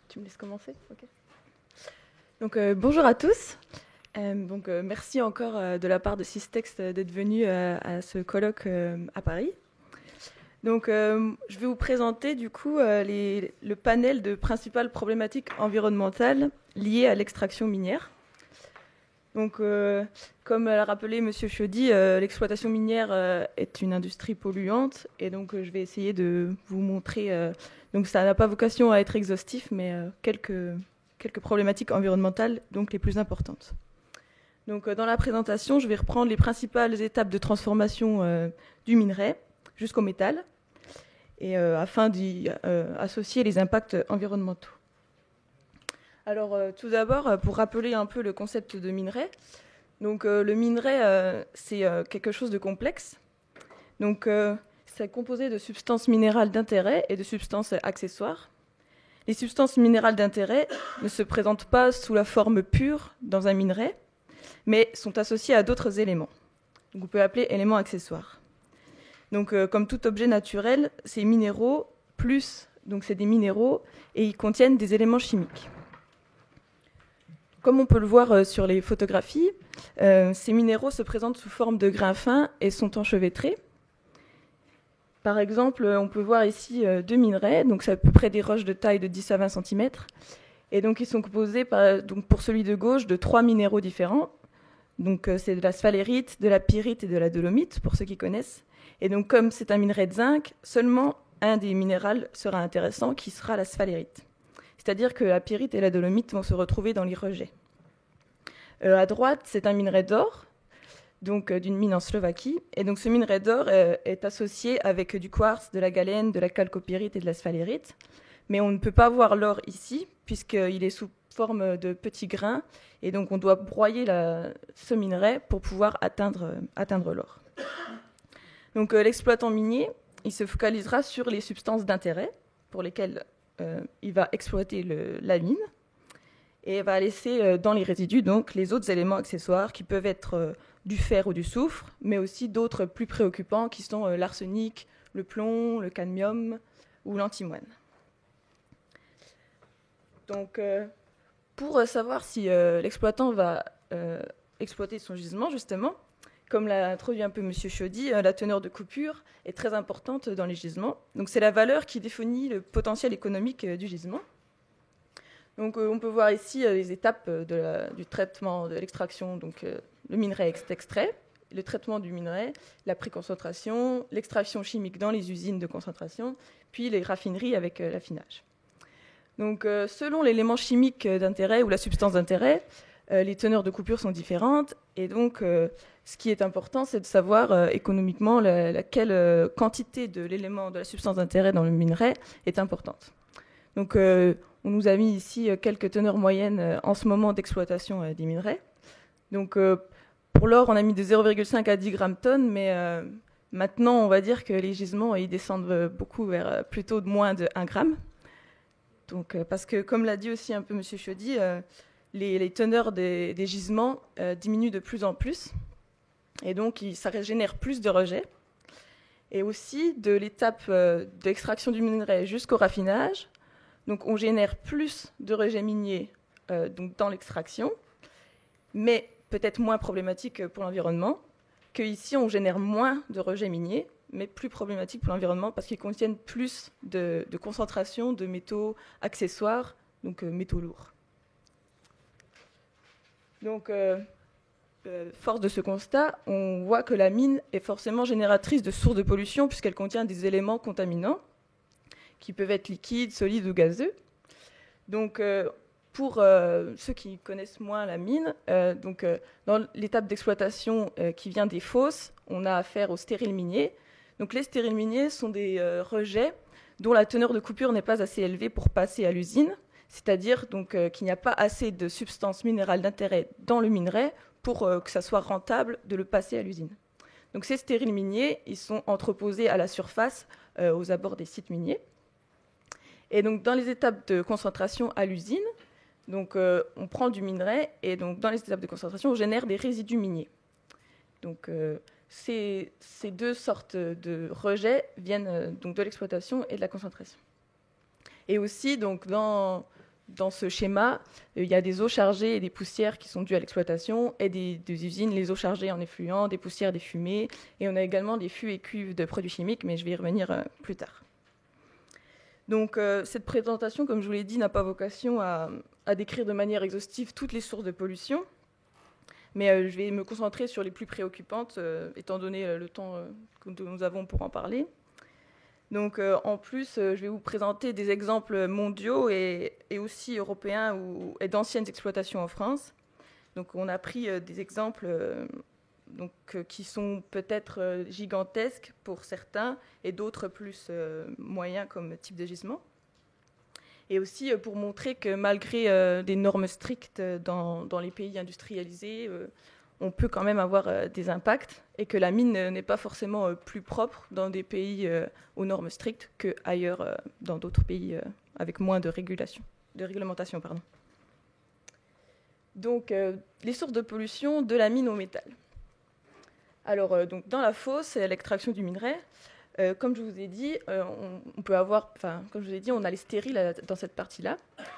Tu me laisses commencer ? Ok. Donc bonjour à tous. Merci encore de la part de Systext d'être venu à ce colloque à Paris. Donc je vais vous présenter du coup le panel de principales problématiques environnementales liées à l'extraction minière. Donc comme l'a rappelé M. Chaudy, l'exploitation minière est une industrie polluante, et donc je vais essayer de vous montrer, donc ça n'a pas vocation à être exhaustif, mais quelques problématiques environnementales donc les plus importantes. Donc dans la présentation, je vais reprendre les principales étapes de transformation du minerai jusqu'au métal, et afin d'y associer les impacts environnementaux. Alors tout d'abord, pour rappeler un peu le concept de minerai, donc le minerai c'est quelque chose de complexe. Donc c'est composé de substances minérales d'intérêt et de substances accessoires. Les substances minérales d'intérêt ne se présentent pas sous la forme pure dans un minerai, mais sont associées à d'autres éléments. Donc, on peut appeler éléments accessoires. Donc, comme tout objet naturel, ces minéraux, donc c'est des minéraux, et ils contiennent des éléments chimiques. Comme on peut le voir sur les photographies, ces minéraux se présentent sous forme de grains fins et sont enchevêtrés. Par exemple, on peut voir ici 2 minerais, donc c'est à peu près des roches de taille de 10 à 20 cm. Et donc ils sont composés, donc pour celui de gauche, de 3 minéraux différents. Donc c'est de la sphalérite, de la pyrite et de la dolomite, pour ceux qui connaissent. Et donc comme c'est un minerai de zinc, seulement un des minéraux sera intéressant, qui sera la sphalérite. C'est-à-dire que la pyrite et la dolomite vont se retrouver dans les rejets. À droite, c'est un minerai d'or, donc d'une mine en Slovaquie. Et donc ce minerai d'or est associé avec du quartz, de la galène, de la chalcopyrite et de la sphalérite. Mais on ne peut pas voir l'or ici, puisqu'il est sous forme de petits grains. Et donc on doit broyer ce minerai pour pouvoir atteindre l'or. Donc l'exploitant minier, il se focalisera sur les substances d'intérêt pour lesquelles il va exploiter la mine et va laisser dans les résidus donc les autres éléments accessoires qui peuvent être du fer ou du soufre, mais aussi d'autres plus préoccupants qui sont l'arsenic, le plomb, le cadmium ou l'antimoine. Donc pour savoir si l'exploitant va exploiter son gisement, justement, comme l'a introduit un peu M. Chaudy, la teneur de coupure est très importante dans les gisements. Donc c'est la valeur qui définit le potentiel économique du gisement. Donc on peut voir ici les étapes du traitement de l'extraction. Donc le minerai est extrait, le traitement du minerai, la préconcentration, l'extraction chimique dans les usines de concentration, puis les raffineries avec l'affinage. Donc selon l'élément chimique d'intérêt ou la substance d'intérêt, les teneurs de coupure sont différentes. Et donc ce qui est important, c'est de savoir économiquement laquelle quantité de l'élément de la substance d'intérêt dans le minerai est importante. Donc on nous a mis ici quelques teneurs moyennes en ce moment d'exploitation des minerais. Donc pour l'or, on a mis de 0,5 à 10 grammes-tonnes, mais maintenant, on va dire que les gisements ils descendent beaucoup vers plutôt de moins de 1 gramme. Donc, parce que, comme l'a dit aussi un peu M. Chaudy, les teneurs des gisements diminuent de plus en plus. Et donc, ça génère plus de rejets. Et aussi, de l'étape d'extraction du minerai jusqu'au raffinage, donc on génère plus de rejets miniers donc dans l'extraction, mais peut-être moins problématique pour l'environnement, qu'ici on génère moins de rejets miniers, mais plus problématique pour l'environnement parce qu'ils contiennent plus de concentration de métaux accessoires, donc métaux lourds. Donc, force de ce constat, on voit que la mine est forcément génératrice de sources de pollution puisqu'elle contient des éléments contaminants qui peuvent être liquides, solides ou gazeux. Donc, pour ceux qui connaissent moins la mine, dans l'étape d'exploitation qui vient des fosses, on a affaire aux stériles miniers. Donc, les stériles miniers sont des rejets dont la teneur de coupure n'est pas assez élevée pour passer à l'usine, c'est-à-dire qu'il n'y a pas assez de substances minérales d'intérêt dans le minerai pour que ça soit rentable de le passer à l'usine. Donc, ces stériles miniers, ils sont entreposés à la surface aux abords des sites miniers. Et donc, dans les étapes de concentration à l'usine, donc, on prend du minerai et donc, dans les étapes de concentration, on génère des résidus miniers. Donc, ces deux sortes de rejets viennent donc, de l'exploitation et de la concentration. Et aussi, donc, dans ce schéma, il y a des eaux chargées et des poussières qui sont dues à l'exploitation et des usines, les eaux chargées en effluents, des poussières, des fumées. Et on a également des fûts et cuves de produits chimiques, mais je vais y revenir plus tard. Donc, cette présentation, comme je vous l'ai dit, n'a pas vocation à décrire de manière exhaustive toutes les sources de pollution, mais je vais me concentrer sur les plus préoccupantes, étant donné le temps que nous avons pour en parler. Donc, en plus, je vais vous présenter des exemples mondiaux et aussi européens et d'anciennes exploitations en France. Donc, on a pris des exemples qui sont peut-être gigantesques pour certains et d'autres plus moyens comme type de gisement. Et aussi pour montrer que malgré des normes strictes dans les pays industrialisés, on peut quand même avoir des impacts et que la mine n'est pas forcément plus propre dans des pays aux normes strictes qu'ailleurs dans d'autres pays avec moins de réglementation. Donc, les sources de pollution de la mine au métal. Alors, donc, dans la fosse, l'extraction du minerai, comme je vous ai dit, on peut avoir, comme je vous ai dit, on a les stériles dans cette partie-là.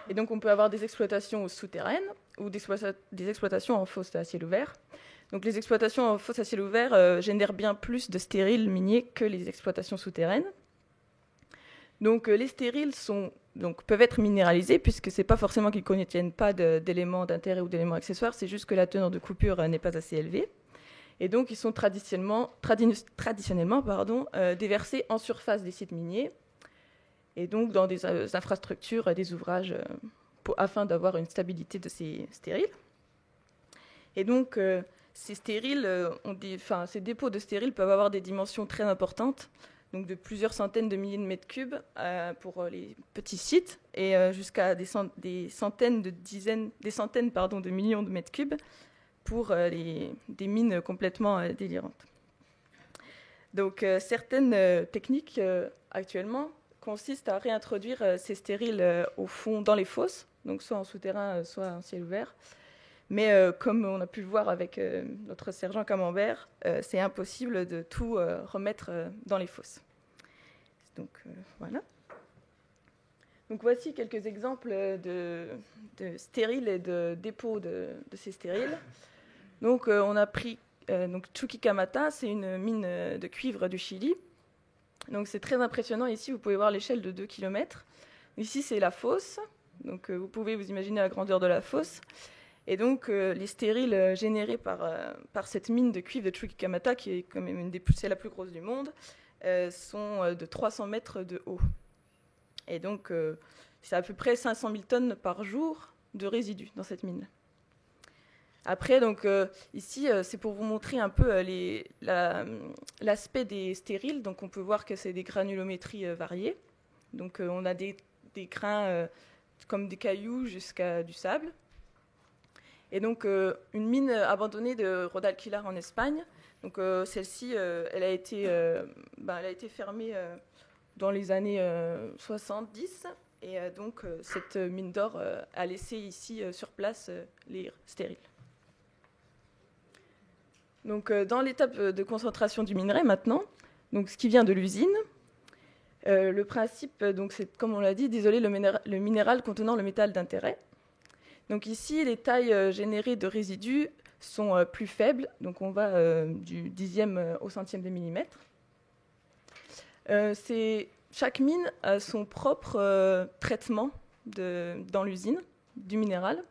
Et donc, on peut avoir des exploitations souterraines ou des exploitations en fosse à ciel ouvert. Donc les exploitations en fosse à ciel ouvert génèrent bien plus de stériles miniers que les exploitations souterraines. Donc les stériles peuvent être minéralisés, puisque ce n'est pas forcément qu'ils ne contiennent pas d'éléments d'intérêt ou d'éléments accessoires, c'est juste que la teneur de coupure n'est pas assez élevée. Et donc ils sont traditionnellement déversés en surface des sites miniers, et donc dans des infrastructures, des ouvrages, afin d'avoir une stabilité de ces stériles. Et donc ces dépôts de stériles peuvent avoir des dimensions très importantes, donc de plusieurs centaines de milliers de mètres cubes pour les petits sites, et jusqu'à des centaines de millions de mètres cubes pour des mines complètement délirantes. Donc certaines techniques actuellement consistent à réintroduire ces stériles au fond dans les fosses, donc soit en souterrain, soit en ciel ouvert. Mais comme on a pu le voir avec notre sergent Camembert, c'est impossible de tout remettre dans les fosses. Donc voilà. Donc voici quelques exemples de stériles et de dépôts de ces stériles. Donc on a pris Chuquicamata, c'est une mine de cuivre du Chili. Donc c'est très impressionnant. Ici, vous pouvez voir l'échelle de 2 km. Ici, c'est la fosse. Donc vous pouvez vous imaginer la grandeur de la fosse. Et donc les stériles générés par cette mine de cuivre de Chuquicamata, qui est quand même c'est la plus grosse du monde, sont de 300 mètres de haut. Et donc c'est à peu près 500 000 tonnes par jour de résidus dans cette mine. Après, donc, ici, c'est pour vous montrer un peu l'aspect des stériles. Donc, on peut voir que c'est des granulométries variées. Donc, on a des grains comme des cailloux jusqu'à du sable. Et donc, une mine abandonnée de Rodalquilar en Espagne. Donc, celle-ci, elle a été fermée dans les années 70. Et donc, cette mine d'or a laissé ici, sur place, les stériles. Donc, dans l'étape de concentration du minerai maintenant, donc, ce qui vient de l'usine, le principe, donc, c'est, comme on l'a dit, d'isoler le minéral contenant le métal d'intérêt. Donc ici, les tailles générées de résidus sont plus faibles, donc on va du 10e au 100e de millimètre. Chaque mine a son propre traitement dans l'usine du minéral.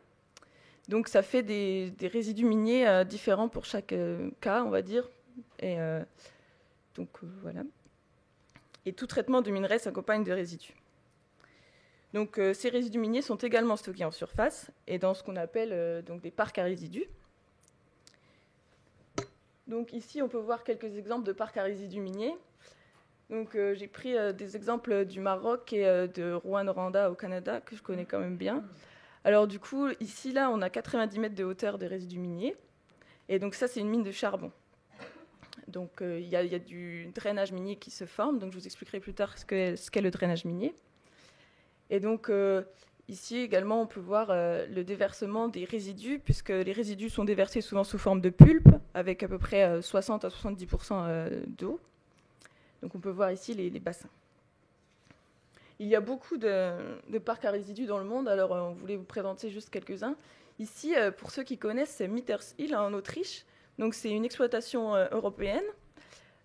Donc ça fait des résidus miniers différents pour chaque cas, on va dire. Et donc voilà. Et tout traitement de minerai s'accompagne de résidus. Donc ces résidus miniers sont également stockés en surface et dans ce qu'on appelle donc des parcs à résidus. Donc ici, on peut voir quelques exemples de parcs à résidus miniers. Donc j'ai pris des exemples du Maroc et de Rouyn-Noranda au Canada, que je connais quand même bien. Alors du coup, ici, là, on a 90 mètres de hauteur de résidus miniers. Et donc ça, c'est une mine de charbon. Donc il y a du drainage minier qui se forme. Donc je vous expliquerai plus tard ce qu'est le drainage minier. Et donc, ici également, on peut voir le déversement des résidus, puisque les résidus sont déversés souvent sous forme de pulpe, avec à peu près 60 à 70% d'eau. Donc, on peut voir ici les bassins. Il y a beaucoup de parcs à résidus dans le monde, alors on voulait vous présenter juste quelques-uns. Ici, pour ceux qui connaissent, c'est Mittersill en Autriche. Donc, c'est une exploitation européenne.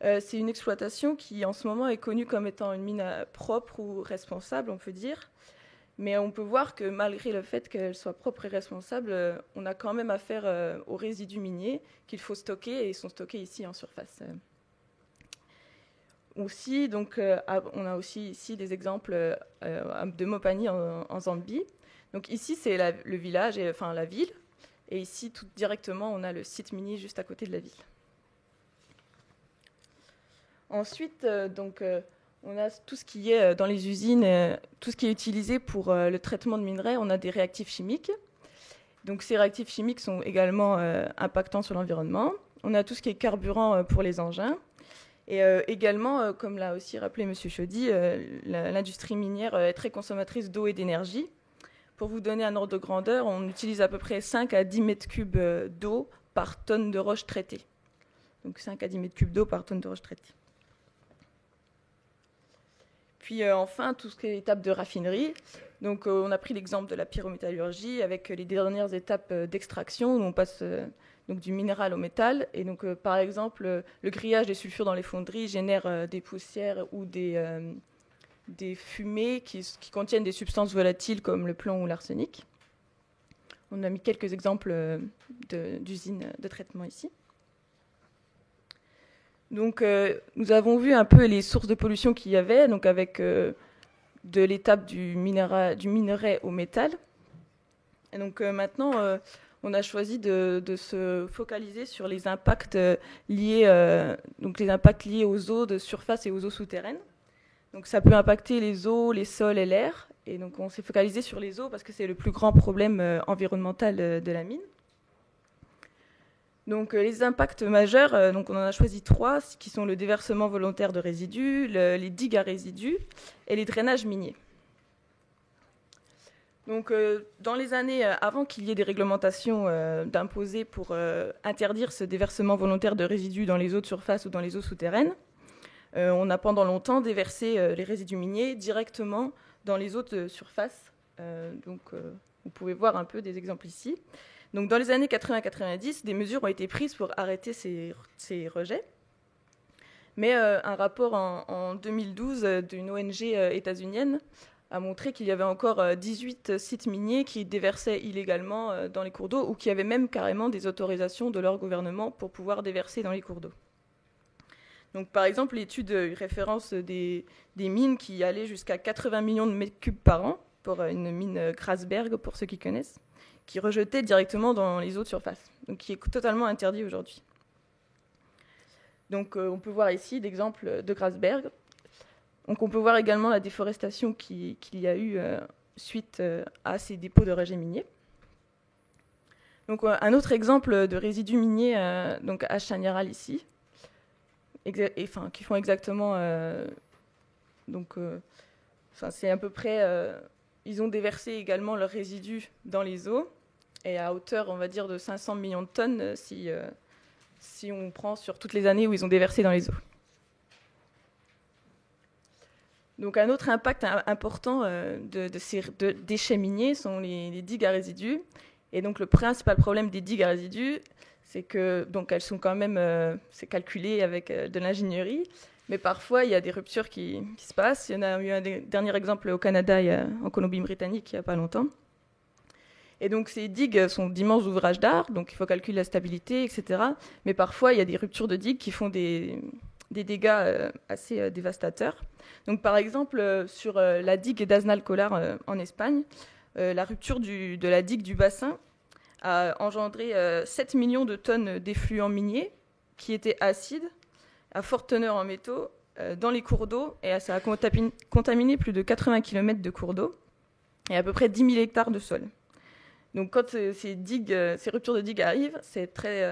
C'est une exploitation qui, en ce moment, est connue comme étant une mine propre ou responsable, on peut dire. Mais on peut voir que malgré le fait qu'elle soit propre et responsable, on a quand même affaire aux résidus miniers qu'il faut stocker et ils sont stockés ici en surface. Aussi, donc, on a aussi ici des exemples de Mopani en Zambie. Donc ici, c'est le village, enfin la ville. Et ici, tout directement, on a le site minier juste à côté de la ville. Ensuite, on a tout ce qui est dans les usines, tout ce qui est utilisé pour le traitement de minerais. On a des réactifs chimiques. Donc, ces réactifs chimiques sont également impactants sur l'environnement. On a tout ce qui est carburant pour les engins. Et également, comme l'a aussi rappelé M. Chaudy, l'industrie minière est très consommatrice d'eau et d'énergie. Pour vous donner un ordre de grandeur, on utilise à peu près 5 à 10 mètres cubes d'eau par tonne de roche traitée. Donc 5 à 10 mètres cubes d'eau par tonne de roche traitée. Puis enfin, tout ce qui est étapes de raffinerie. Donc on a pris l'exemple de la pyrométallurgie avec les dernières étapes d'extraction où on passe donc du minéral au métal. Et donc, par exemple, le grillage des sulfures dans les fonderies génère des poussières ou des fumées qui contiennent des substances volatiles comme le plomb ou l'arsenic. On a mis quelques exemples d'usines de traitement ici. Donc, nous avons vu un peu les sources de pollution qu'il y avait, donc avec de l'étape du minerai au métal. Et donc maintenant, on a choisi de se focaliser sur les impacts liés aux eaux de surface et aux eaux souterraines. Donc ça peut impacter les eaux, les sols et l'air. Et donc on s'est focalisé sur les eaux parce que c'est le plus grand problème environnemental de la mine. Donc les impacts majeurs, donc on en a choisi 3, qui sont le déversement volontaire de résidus, les digues à résidus et les drainages miniers. Donc dans les années avant qu'il y ait des réglementations d'imposer pour interdire ce déversement volontaire de résidus dans les eaux de surface ou dans les eaux souterraines, on a pendant longtemps déversé les résidus miniers directement dans les eaux de surface. Vous pouvez voir un peu des exemples ici. Donc, dans les années 80-90, des mesures ont été prises pour arrêter ces rejets. Mais un rapport en 2012 d'une ONG états-unienne a montré qu'il y avait encore 18 sites miniers qui déversaient illégalement dans les cours d'eau ou qui avaient même carrément des autorisations de leur gouvernement pour pouvoir déverser dans les cours d'eau. Donc, par exemple, l'étude référence des mines qui allaient jusqu'à 80 millions de mètres cubes par an, pour une mine Grasberg, pour ceux qui connaissent, qui rejetait directement dans les eaux de surface, donc qui est totalement interdit aujourd'hui. Donc on peut voir ici d'exemples de Grasberg. Donc on peut voir également la déforestation qu'il y a eu suite à ces dépôts de rejets miniers. Donc un autre exemple de résidus miniers donc à Chañaral ici, qui font exactement c'est à peu près ils ont déversé également leurs résidus dans les eaux, et à hauteur, on va dire, de 500 millions de tonnes si on prend sur toutes les années où ils ont déversé dans les eaux. Donc un autre impact important de ces déchets miniers sont les digues à résidus. Et donc le principal problème des digues à résidus, c'est que donc elles sont quand même, c'est calculé avec de l'ingénierie, mais parfois, il y a des ruptures qui se passent. Il y en a eu un dernier exemple au Canada, en Colombie-Britannique, il n'y a pas longtemps. Et donc, ces digues sont d'immenses ouvrages d'art, donc il faut calculer la stabilité, etc. Mais parfois, il y a des ruptures de digues qui font des dégâts assez dévastateurs. Donc, par exemple, sur la digue d'Aznalcóllar en Espagne, la rupture de la digue du bassin a engendré 7 millions de tonnes d'effluents miniers qui étaient acides, à forte teneur en métaux, dans les cours d'eau, et ça a contaminé plus de 80 km de cours d'eau et à peu près 10 000 hectares de sol. Donc quand ces ruptures de digues arrivent, c'est très,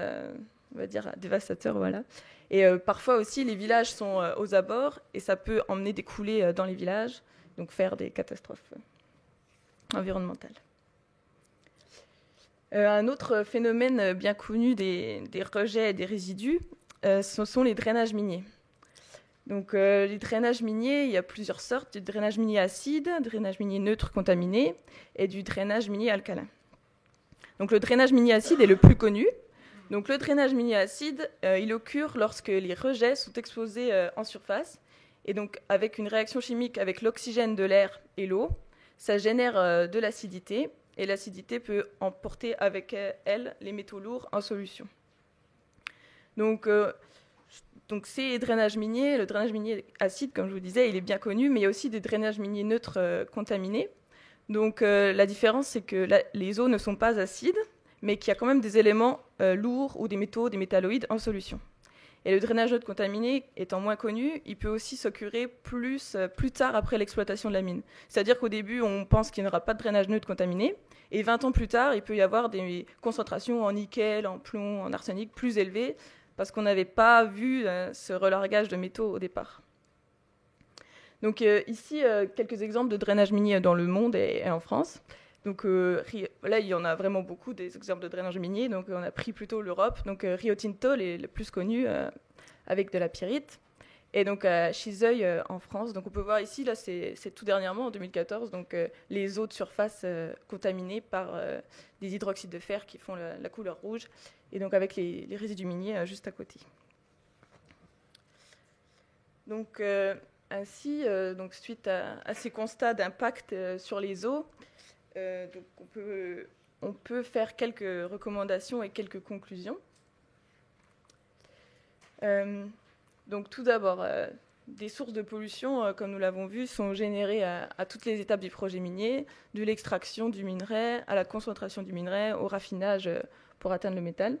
on va dire, dévastateur, voilà. Et parfois aussi, les villages sont aux abords, et ça peut emmener des coulées dans les villages, donc faire des catastrophes environnementales. Un autre phénomène bien connu des rejets et des résidus, ce sont les drainages miniers. Donc les drainages miniers, il y a plusieurs sortes, du drainage minier acide, drainage minier neutre contaminé et du drainage minier alcalin. Donc le drainage minier acide est le plus connu. Donc le drainage minier acide, il occure lorsque les rejets sont exposés en surface, et donc avec une réaction chimique avec l'oxygène de l'air et l'eau, ça génère de l'acidité, et l'acidité peut emporter avec elle les métaux lourds en solution. Donc ces drainages miniers, le drainage minier acide, comme je vous disais, il est bien connu, mais il y a aussi des drainages miniers neutres contaminés. Donc la différence, c'est que les eaux ne sont pas acides, mais qu'il y a quand même des éléments lourds ou des métaux, des métalloïdes en solution. Et le drainage neutre contaminé étant moins connu, il peut aussi s'occurrer plus tard après l'exploitation de la mine. C'est-à-dire qu'au début, on pense qu'il n'y aura pas de drainage neutre contaminé, et 20 ans plus tard, il peut y avoir des concentrations en nickel, en plomb, en arsenic plus élevées, parce qu'on n'avait pas vu ce relargage de métaux au départ. Donc ici, quelques exemples de drainage minier dans le monde et en France. Donc là, il y en a vraiment beaucoup, des exemples de drainage minier. Donc on a pris plutôt l'Europe. Donc Rio Tinto est le plus connu, avec de la pyrite. Et donc à Chiseuil, en France. Donc on peut voir ici, là, c'est tout dernièrement, en 2014, donc les eaux de surface contaminées par des hydroxydes de fer qui font la couleur rouge. et donc avec les résidus miniers juste à côté. Donc, ainsi, donc suite à ces constats d'impact sur les eaux, donc on peut faire quelques recommandations et quelques conclusions. Donc tout d'abord, des sources de pollution, comme nous l'avons vu, sont générées à toutes les étapes du projet minier, de l'extraction du minerai à la concentration du minerai, au raffinage pour atteindre le métal.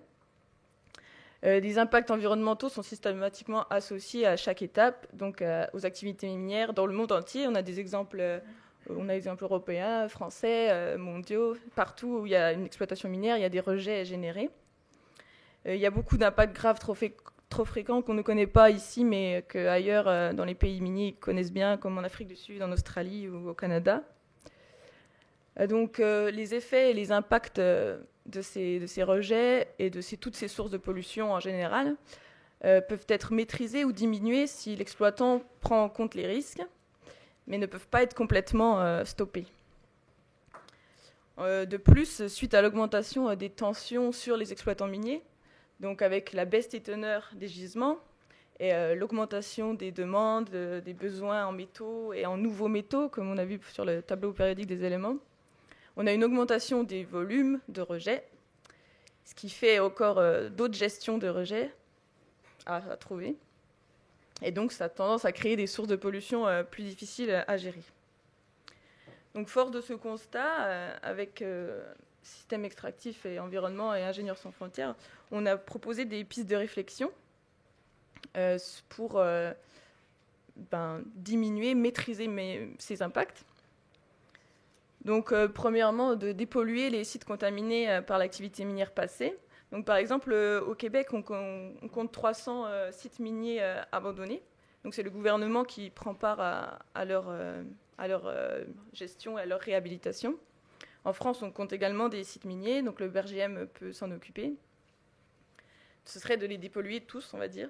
Les impacts environnementaux sont systématiquement associés à chaque étape, donc aux activités minières dans le monde entier. On a des exemples, européens, français, mondiaux. Partout où il y a une exploitation minière, il y a des rejets générés. Il y a beaucoup d'impacts graves trop fréquents qu'on ne connaît pas ici, mais qu'ailleurs, dans les pays miniers, ils connaissent bien, comme en Afrique du Sud, en Australie ou au Canada. Donc les effets et les impacts de ces rejets et de toutes ces sources de pollution en général peuvent être maîtrisés ou diminués si l'exploitant prend en compte les risques, mais ne peuvent pas être complètement stoppés. De plus, suite à l'augmentation des tensions sur les exploitants miniers, donc avec la baisse des teneurs des gisements et l'augmentation des demandes, des besoins en métaux et en nouveaux métaux, comme on a vu sur le tableau périodique des éléments, on a une augmentation des volumes de rejets, ce qui fait encore d'autres gestions de rejets à trouver. Et donc, ça a tendance à créer des sources de pollution plus difficiles à gérer. Donc, fort de ce constat, avec Système extractif et environnement et Ingénieurs sans frontières, on a proposé des pistes de réflexion pour diminuer, maîtriser ces impacts. Donc, premièrement, de dépolluer les sites contaminés par l'activité minière passée. Donc, par exemple, au Québec, on compte 300 sites miniers abandonnés. Donc, c'est le gouvernement qui prend part à leur gestion et à leur réhabilitation. En France, on compte également des sites miniers, donc le BRGM peut s'en occuper. Ce serait de les dépolluer tous, on va dire.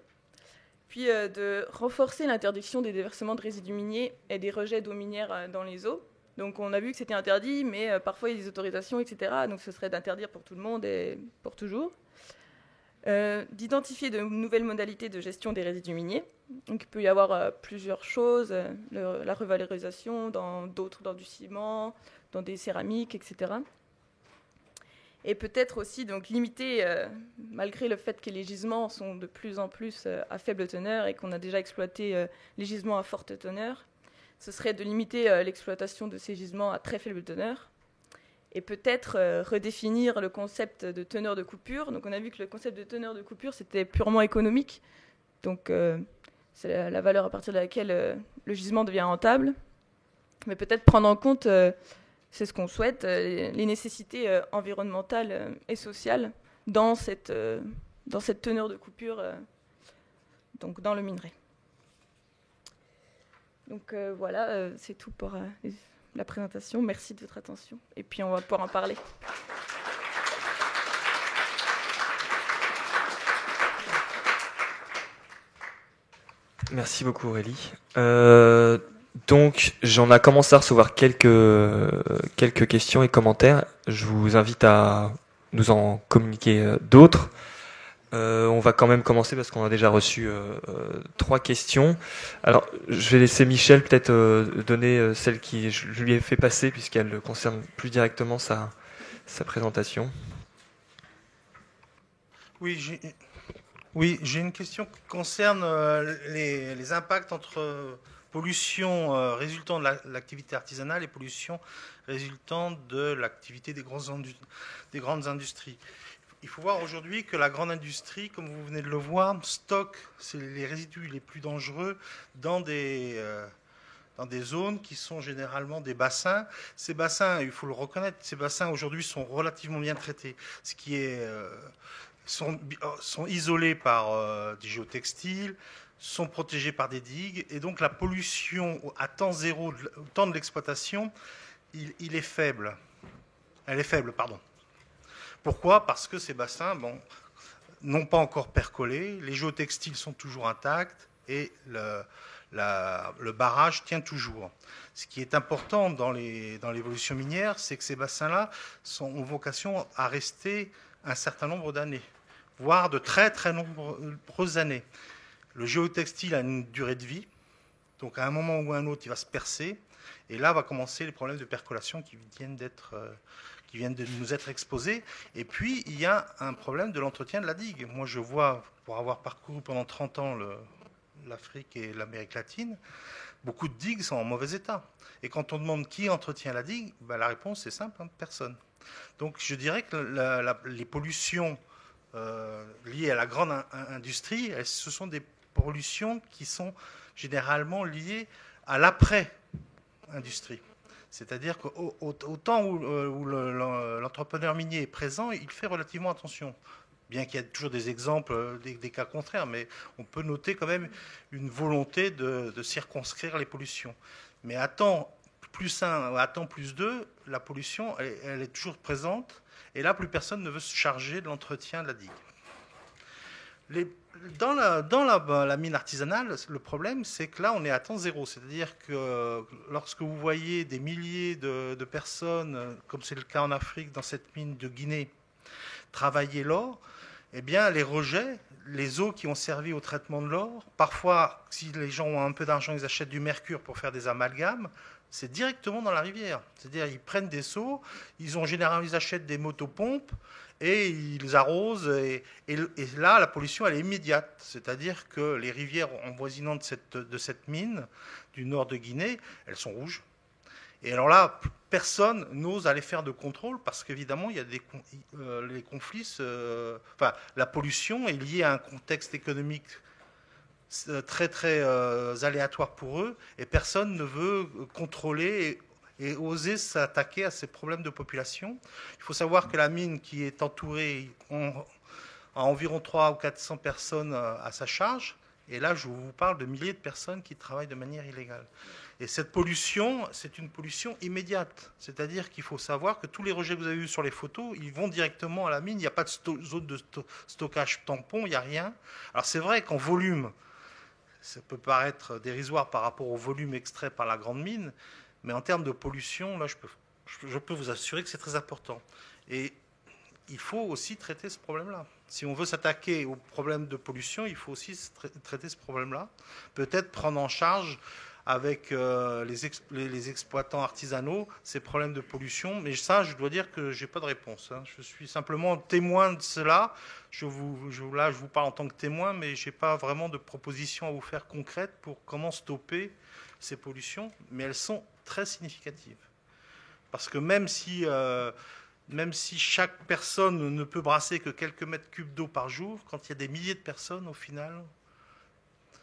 Puis de renforcer l'interdiction des déversements de résidus miniers et des rejets d'eau minière dans les eaux. Donc on a vu que c'était interdit, mais parfois il y a des autorisations, etc. Donc ce serait d'interdire pour tout le monde et pour toujours. D'identifier de nouvelles modalités de gestion des résidus miniers. Donc il peut y avoir plusieurs choses, la revalorisation dans du ciment, dans des céramiques, etc. Et peut-être aussi donc, limiter, malgré le fait que les gisements sont de plus en plus à faible teneur et qu'on a déjà exploité les gisements à forte teneur, ce serait de limiter l'exploitation de ces gisements à très faible teneur. Et peut-être redéfinir le concept de teneur de coupure. Donc on a vu que le concept de teneur de coupure, c'était purement économique. Donc c'est la valeur à partir de laquelle le gisement devient rentable. Mais peut-être prendre en compte, c'est ce qu'on souhaite, les nécessités environnementales et sociales dans cette teneur de coupure donc dans le minerai. Donc voilà, c'est tout pour la présentation. Merci de votre attention. Et puis, on va pouvoir en parler. Merci beaucoup, Aurélie. Donc, j'en ai commencé à recevoir quelques questions et commentaires. Je vous invite à nous en communiquer d'autres. On va quand même commencer parce qu'on a déjà reçu 3 questions. Alors, je vais laisser Michel peut-être donner celle qui je lui ai fait passer puisqu'elle concerne plus directement sa présentation. Oui, j'ai une question qui concerne les impacts entre pollution résultant de l'activité artisanale et pollution résultant de l'activité des grandes industries. Il faut voir aujourd'hui que la grande industrie, comme vous venez de le voir, stocke les résidus les plus dangereux dans des zones qui sont généralement des bassins. Ces bassins, il faut le reconnaître, ces bassins aujourd'hui sont relativement bien traités, ce qui est sont isolés par des géotextiles, sont protégés par des digues, et donc la pollution à temps zéro, au temps de l'exploitation, elle est faible. Pourquoi ? Parce que ces bassins n'ont pas encore percolé, les géotextiles sont toujours intacts et le barrage tient toujours. Ce qui est important dans l'évolution minière, c'est que ces bassins-là ont vocation à rester un certain nombre d'années. voire de très très nombreuses années. Le géotextile a une durée de vie, donc à un moment ou à un autre, il va se percer, et là va commencer les problèmes de percolation qui viennent de nous être exposés. Et puis, il y a un problème de l'entretien de la digue. Moi, je vois, pour avoir parcouru pendant 30 ans l'Afrique et l'Amérique latine, beaucoup de digues sont en mauvais état. Et quand on demande qui entretient la digue, ben, la réponse est simple, hein, personne. Donc je dirais que les pollutions liées à la grande industrie, ce sont des pollutions qui sont généralement liées à l'après-industrie. C'est-à-dire qu'au temps où l'entrepreneur minier est présent, il fait relativement attention. Bien qu'il y ait toujours des exemples, des cas contraires, mais on peut noter quand même une volonté de circonscrire les pollutions. Mais à temps plus 1 ou à temps plus 2, la pollution, elle est toujours présente, et là, plus personne ne veut se charger de l'entretien de la digue. Dans la mine artisanale, le problème, c'est que là, on est à temps zéro. C'est-à-dire que lorsque vous voyez des milliers de personnes, comme c'est le cas en Afrique, dans cette mine de Guinée, travailler l'or, eh bien, les rejets, les eaux qui ont servi au traitement de l'or, parfois, si les gens ont un peu d'argent, ils achètent du mercure pour faire des amalgames, c'est directement dans la rivière. C'est-à-dire, ils prennent des seaux, en général, ils achètent des motopompes et ils arrosent. Et là, la pollution, elle est immédiate. C'est-à-dire que les rivières avoisinantes de cette mine du nord de Guinée, elles sont rouges. Et alors là, personne n'ose aller faire de contrôle parce qu'évidemment, il y a les conflits. La pollution est liée à un contexte économique très très aléatoire pour eux, et personne ne veut contrôler et oser s'attaquer à ces problèmes de population. Il faut savoir que la mine qui est entourée a environ 300 ou 400 personnes à sa charge, et là je vous parle de milliers de personnes qui travaillent de manière illégale. Et cette pollution, c'est une pollution immédiate. C'est-à-dire qu'il faut savoir que tous les rejets que vous avez vus sur les photos, ils vont directement à la mine. Il n'y a pas de zone de stockage tampon, il n'y a rien. Alors c'est vrai qu'en volume, ça peut paraître dérisoire par rapport au volume extrait par la grande mine, mais en termes de pollution, là, je peux vous assurer que c'est très important. Et il faut aussi traiter ce problème-là. Si on veut s'attaquer au problème de pollution, il faut aussi traiter ce problème-là. Peut-être prendre en charge avec les exploitants artisanaux ces problèmes de pollution. Mais ça, je dois dire que je n'ai pas de réponse. Je suis simplement témoin de cela. Là, je vous parle en tant que témoin, mais je n'ai pas vraiment de proposition à vous faire concrète pour comment stopper ces pollutions. Mais elles sont très significatives. Parce que même si chaque personne ne peut brasser que quelques mètres cubes d'eau par jour, quand il y a des milliers de personnes, au final,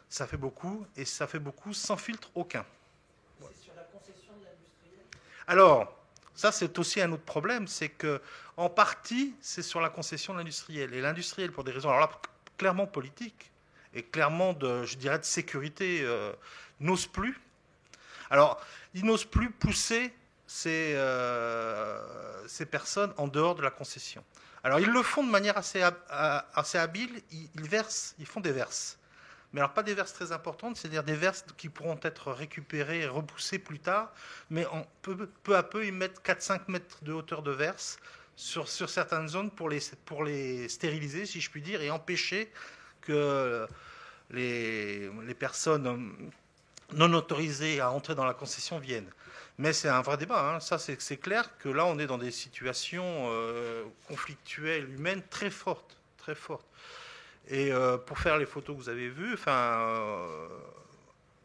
ça fait beaucoup, et ça fait beaucoup sans filtre aucun. C'est sur la concession de l'industriel ? Alors, ça c'est aussi un autre problème, c'est qu'en partie, c'est sur la concession de l'industriel. Et l'industriel, pour des raisons alors là, clairement politiques, et clairement, je dirais, de sécurité, n'ose plus. Alors, il n'ose plus pousser ces personnes en dehors de la concession. Alors, ils le font de manière assez habile, ils font des verses. Mais alors pas des verses très importantes, c'est-à-dire des verses qui pourront être récupérées et repoussées plus tard, mais peu à peu, ils mettent 4-5 mètres de hauteur de verse sur certaines zones pour les stériliser, si je puis dire, et empêcher que les personnes non autorisées à entrer dans la concession viennent. Mais c'est un vrai débat, hein. Ça c'est clair que là on est dans des situations conflictuelles, humaines très fortes, très fortes. Et pour faire les photos que vous avez vues,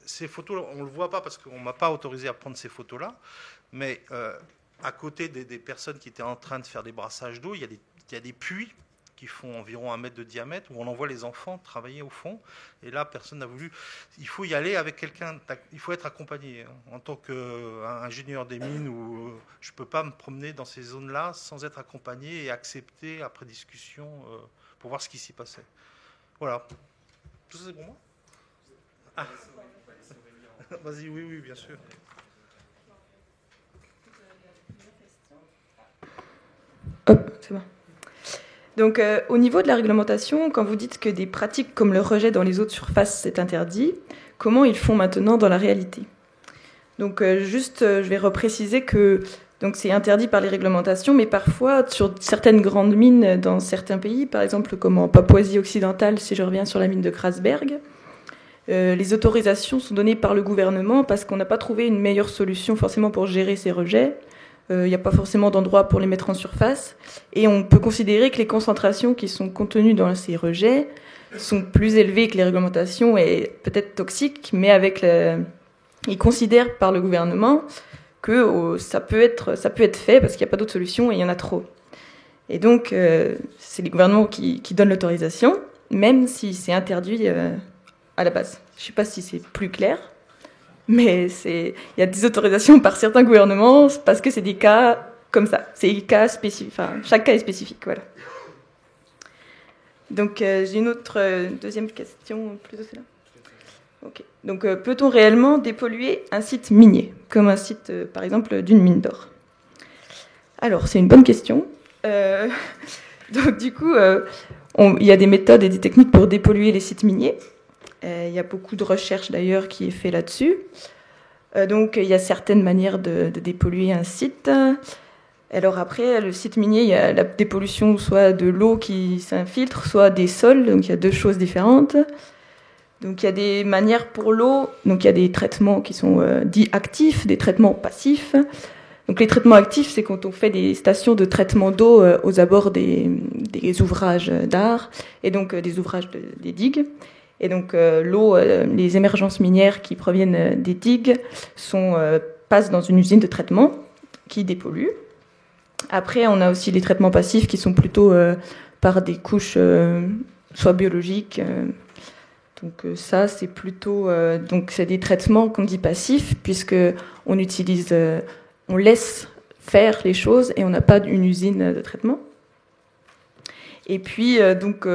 ces photos, on ne le voit pas parce qu'on ne m'a pas autorisé à prendre ces photos-là, mais à côté des personnes qui étaient en train de faire des brassages d'eau, il y a des puits qui font environ 1 mètre de diamètre, où on envoie les enfants travailler au fond. Et là, personne n'a voulu. Il faut y aller avec quelqu'un, il faut être accompagné. En tant qu'ingénieur des mines, je ne peux pas me promener dans ces zones-là sans être accompagné et accepter, après discussion, pour voir ce qui s'y passait. Voilà. Tout ça, c'est pour moi ? Ah. Vas-y, oui, bien sûr. Hop, c'est bon. Donc, au niveau de la réglementation, quand vous dites que des pratiques comme le rejet dans les eaux de surface, c'est interdit, comment ils font maintenant dans la réalité ? Donc, je vais repréciser que Donc c'est interdit par les réglementations, mais parfois sur certaines grandes mines dans certains pays, par exemple comme en Papouasie occidentale, si je reviens sur la mine de Grasberg, les autorisations sont données par le gouvernement parce qu'on n'a pas trouvé une meilleure solution forcément pour gérer ces rejets. Il n'y a pas forcément d'endroit pour les mettre en surface. Et on peut considérer que les concentrations qui sont contenues dans ces rejets sont plus élevées que les réglementations et peut-être toxiques, mais ils considèrent par le gouvernement que ça peut être fait parce qu'il n'y a pas d'autre solution et il y en a trop. Et donc, c'est les gouvernements qui donnent l'autorisation, même si c'est interdit à la base. Je ne sais pas si c'est plus clair, mais il y a des autorisations par certains gouvernements parce que c'est des cas comme ça. C'est des cas spécifiques. Enfin, chaque cas est spécifique, voilà. Donc, j'ai une deuxième question, plutôt celle-là. Okay. Donc, peut-on réellement dépolluer un site minier, comme un site, par exemple, d'une mine d'or? Alors, c'est une bonne question. Donc, du coup, il y a des méthodes et des techniques pour dépolluer les sites miniers. Il y a beaucoup de recherches, d'ailleurs, qui est fait là-dessus. Donc, il y a certaines manières de dépolluer un site. Alors après, le site minier, il y a la dépollution soit de l'eau qui s'infiltre, soit des sols. Donc, il y a deux choses différentes. Donc il y a des manières pour l'eau, donc il y a des traitements qui sont dits actifs, des traitements passifs. Donc les traitements actifs, c'est quand on fait des stations de traitement d'eau aux abords des ouvrages d'art et donc des ouvrages des digues. Et donc l'eau, les émergences minières qui proviennent des digues passent dans une usine de traitement qui dépollue. Après, on a aussi les traitements passifs qui sont plutôt par des couches soit biologiques. Donc ça, c'est plutôt donc c'est des traitements qu'on dit passifs puisque on laisse faire les choses et on n'a pas une usine de traitement. Et puis donc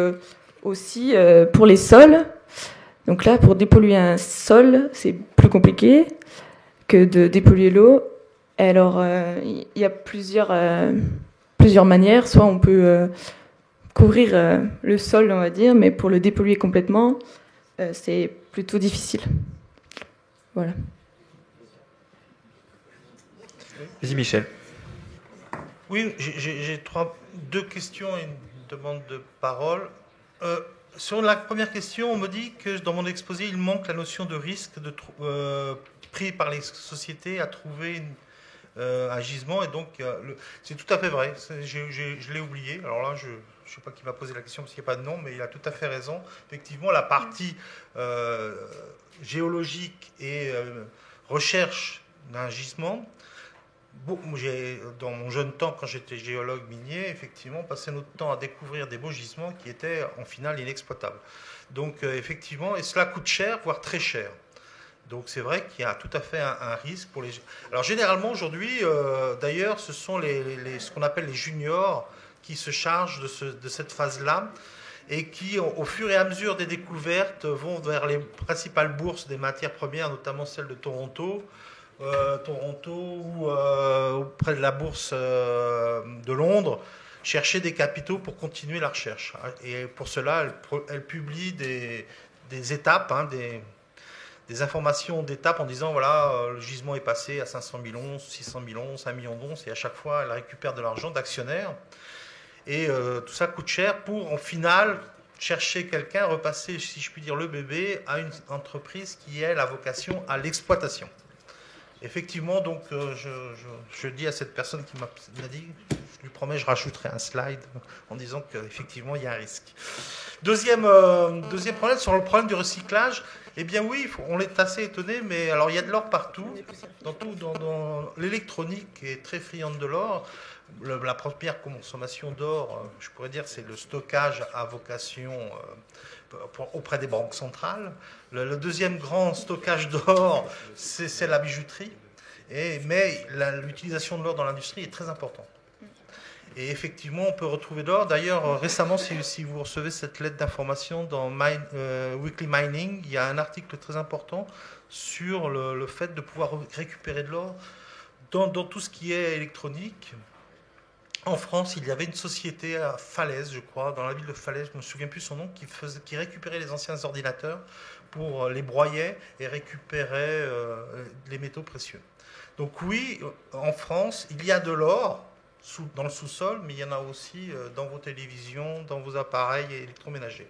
aussi pour les sols. Donc là, pour dépolluer un sol, c'est plus compliqué que de dépolluer l'eau. Alors il y a plusieurs manières. Soit on peut couvrir le sol, on va dire, mais pour le dépolluer complètement, c'est plutôt difficile. Voilà. Vas-y, Michel. Oui, j'ai deux questions et une demande de parole. Sur la première question, on me dit que dans mon exposé, il manque la notion de risque pris par les sociétés à trouver un gisement. Et donc, c'est tout à fait vrai. Je l'ai oublié. Alors là, je ne sais pas qui m'a posé la question parce qu'il n'y a pas de nom, mais il a tout à fait raison. Effectivement, la partie géologique et recherche d'un gisement, dans mon jeune temps, quand j'étais géologue minier, effectivement, passé notre temps à découvrir des beaux gisements qui étaient en finale inexploitables. Donc, effectivement, et cela coûte cher, voire très cher. Donc, c'est vrai qu'il y a tout à fait un risque pour les... Alors, généralement, aujourd'hui, d'ailleurs, ce sont ce qu'on appelle les juniors qui se chargent de cette phase-là et qui, au fur et à mesure des découvertes, vont vers les principales bourses des matières premières, notamment celle de Toronto, ou auprès de la bourse de Londres, chercher des capitaux pour continuer la recherche. Et pour cela, elle publie des étapes, des informations d'étapes en disant, voilà, le gisement est passé à 500 000 onces, 600 000 onces, 1 million d'onces, et à chaque fois, elle récupère de l'argent d'actionnaires. Et tout ça coûte cher pour, en finale, chercher quelqu'un, repasser, si je puis dire, le bébé à une entreprise qui a la vocation à l'exploitation. Effectivement, donc, je dis à cette personne qui m'a dit, je lui promets, je rajouterai un slide en disant qu'effectivement, il y a un risque. Deuxième problème, sur le problème du recyclage, eh bien oui, on est assez étonné, mais alors il y a de l'or partout, dans l'électronique est très friande de l'or. La première consommation d'or, je pourrais dire, c'est le stockage à vocation auprès des banques centrales. Le deuxième grand stockage d'or, c'est la bijouterie. Mais l'utilisation de l'or dans l'industrie est très importante. Et effectivement, on peut retrouver de l'or. D'ailleurs, récemment, si vous recevez cette lettre d'information dans Weekly Mining, il y a un article très important sur le fait de pouvoir récupérer de l'or dans tout ce qui est électronique. En France, il y avait une société à Falaise, je crois, dans la ville de Falaise, je ne me souviens plus son nom, qui récupérait les anciens ordinateurs pour les broyer et récupérait les métaux précieux. Donc oui, en France, il y a de l'or dans le sous-sol, mais il y en a aussi dans vos télévisions, dans vos appareils électroménagers.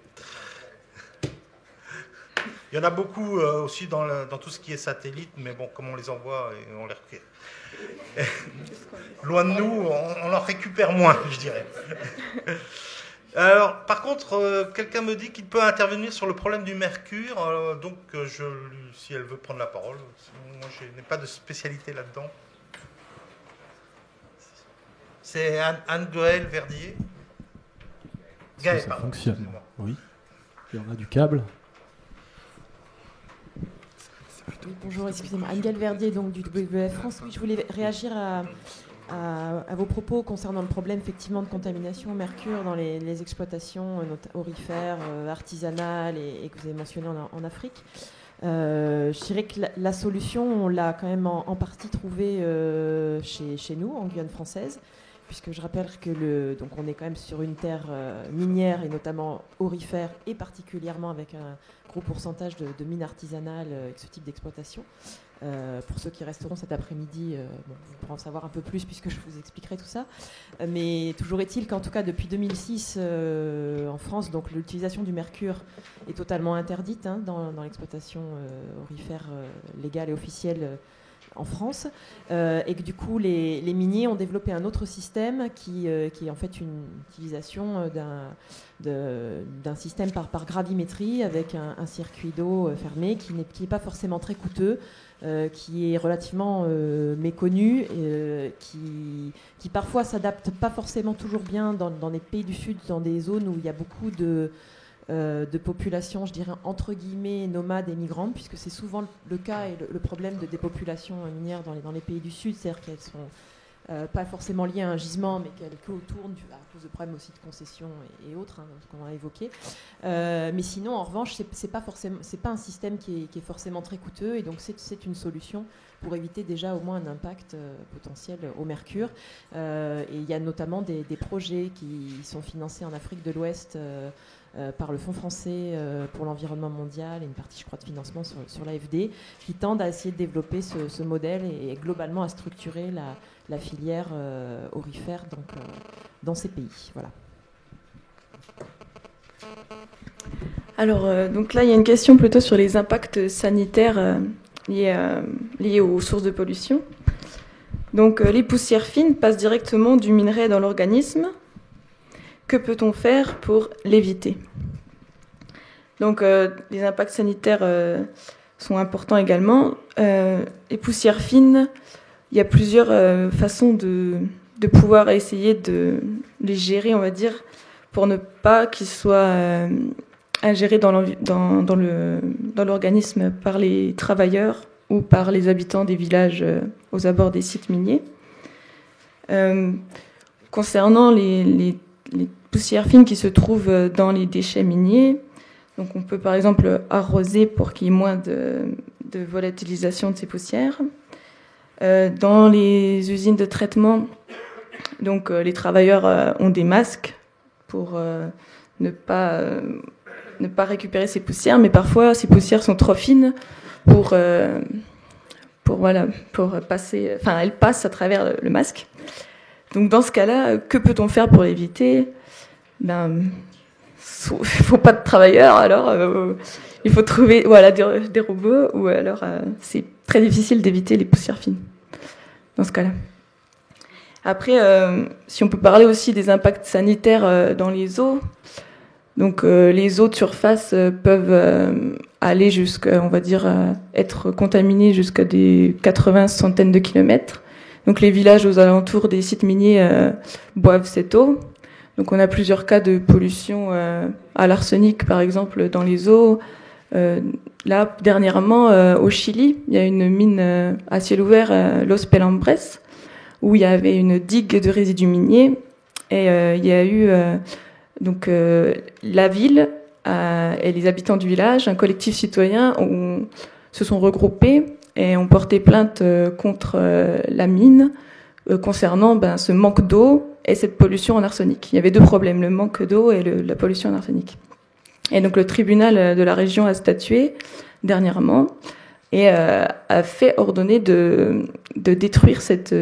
Il y en a beaucoup aussi dans tout ce qui est satellite, mais bon, comme on les envoie, on les récupère. Loin de nous, on en récupère moins, je dirais. Alors, par contre, quelqu'un me dit qu'il peut intervenir sur le problème du mercure, donc si elle veut prendre la parole, moi je n'ai pas de spécialité là-dedans. C'est Anne-Gaëlle Verdier. Gaëlle, ça fonctionne. Oui. Il y en a du câble. Oui, bonjour, excusez-moi. Anne-Gaëlle Verdier, donc du WWF France. Oui, je voulais réagir à vos propos concernant le problème effectivement de contamination au mercure dans les exploitations aurifères, artisanales et que vous avez mentionné en Afrique. Je dirais que la solution, on l'a quand même en partie trouvée chez nous, en Guyane française, puisque je rappelle que donc on est quand même sur une terre minière et notamment aurifère, et particulièrement avec un gros pourcentage de mines artisanales avec ce type d'exploitation. Pour ceux qui resteront cet après-midi, vous pourrez en savoir un peu plus puisque je vous expliquerai tout ça. Mais toujours est-il qu'en tout cas depuis 2006 en France, donc l'utilisation du mercure est totalement interdite dans l'exploitation aurifère légale et officielle en France, et que du coup les miniers ont développé un autre système qui est en fait une utilisation d'un système par gravimétrie avec un circuit d'eau fermé qui n'est pas forcément très coûteux, qui est relativement méconnu, qui parfois s'adapte pas forcément toujours bien dans les pays du Sud, dans des zones où il y a beaucoup de populations, je dirais, entre guillemets, nomades et migrantes, puisque c'est souvent le cas et le problème de dépopulation minière dans les pays du Sud, c'est-à-dire qu'elles sont pas forcément liées à un gisement, mais qu'elles tournent à cause de problèmes aussi de concession et autres, qu'on a évoqués. Mais sinon, en revanche, c'est pas un système qui est forcément très coûteux, et donc c'est une solution pour éviter déjà au moins un impact potentiel au mercure. Et il y a notamment des projets qui sont financés en Afrique de l'Ouest par le Fonds français pour l'environnement mondial et une partie, je crois, de financement sur l'AFD, qui tendent à essayer de développer ce modèle et globalement à structurer la filière aurifère dans ces pays. Voilà. Alors, donc là, il y a une question plutôt sur les impacts sanitaires liés aux sources de pollution. Donc, les poussières fines passent directement du minerai dans l'organisme. Que peut-on faire pour l'éviter ? Donc, les impacts sanitaires sont importants également. Les poussières fines, il y a plusieurs façons de pouvoir essayer de les gérer, on va dire, pour ne pas qu'ils soient ingérés dans l'organisme par les travailleurs ou par les habitants des villages aux abords des sites miniers. Concernant les poussières fines qui se trouvent dans les déchets miniers, donc on peut par exemple arroser pour qu'il y ait moins de volatilisation de ces poussières. Dans les usines de traitement, donc les travailleurs ont des masques pour ne pas récupérer ces poussières, mais parfois ces poussières sont trop fines pour passer, enfin elles passent à travers le masque. Donc dans ce cas-là, que peut-on faire pour l'éviter ? Il faut pas de travailleurs, alors il faut trouver des robots, ou alors c'est très difficile d'éviter les poussières fines dans ce cas-là. Après, si on peut parler aussi des impacts sanitaires dans les eaux, donc les eaux de surface peuvent aller jusqu'à, on va dire, être contaminées jusqu'à des 80 centaines de kilomètres. Donc les villages aux alentours des sites miniers boivent cette eau. Donc on a plusieurs cas de pollution à l'arsenic, par exemple, dans les eaux. Là, dernièrement, au Chili, il y a une mine à ciel ouvert, Los Pelambres, où il y avait une digue de résidus miniers. Et il y a eu la ville et les habitants du village, un collectif citoyen, se sont regroupés et ont porté plainte contre la mine concernant ce manque d'eau et cette pollution en arsenic. Il y avait deux problèmes, le manque d'eau et la pollution en arsenic. Et donc le tribunal de la région a statué dernièrement et a fait ordonner de détruire cette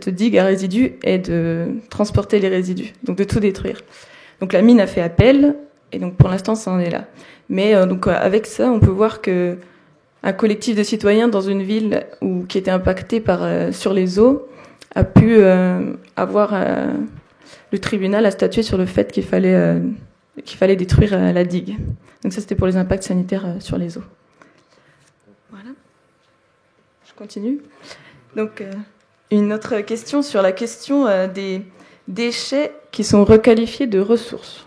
digue à résidus et de transporter les résidus, donc de tout détruire. Donc la mine a fait appel, et donc pour l'instant ça en est là. Mais donc avec ça, on peut voir que un collectif de citoyens dans une ville qui était impactée sur les eaux a pu avoir le tribunal a statué sur le fait qu'il fallait détruire la digue. Donc ça, c'était pour les impacts sanitaires sur les eaux. Voilà. Je continue. Donc, une autre question sur la question des déchets qui sont requalifiés de ressources.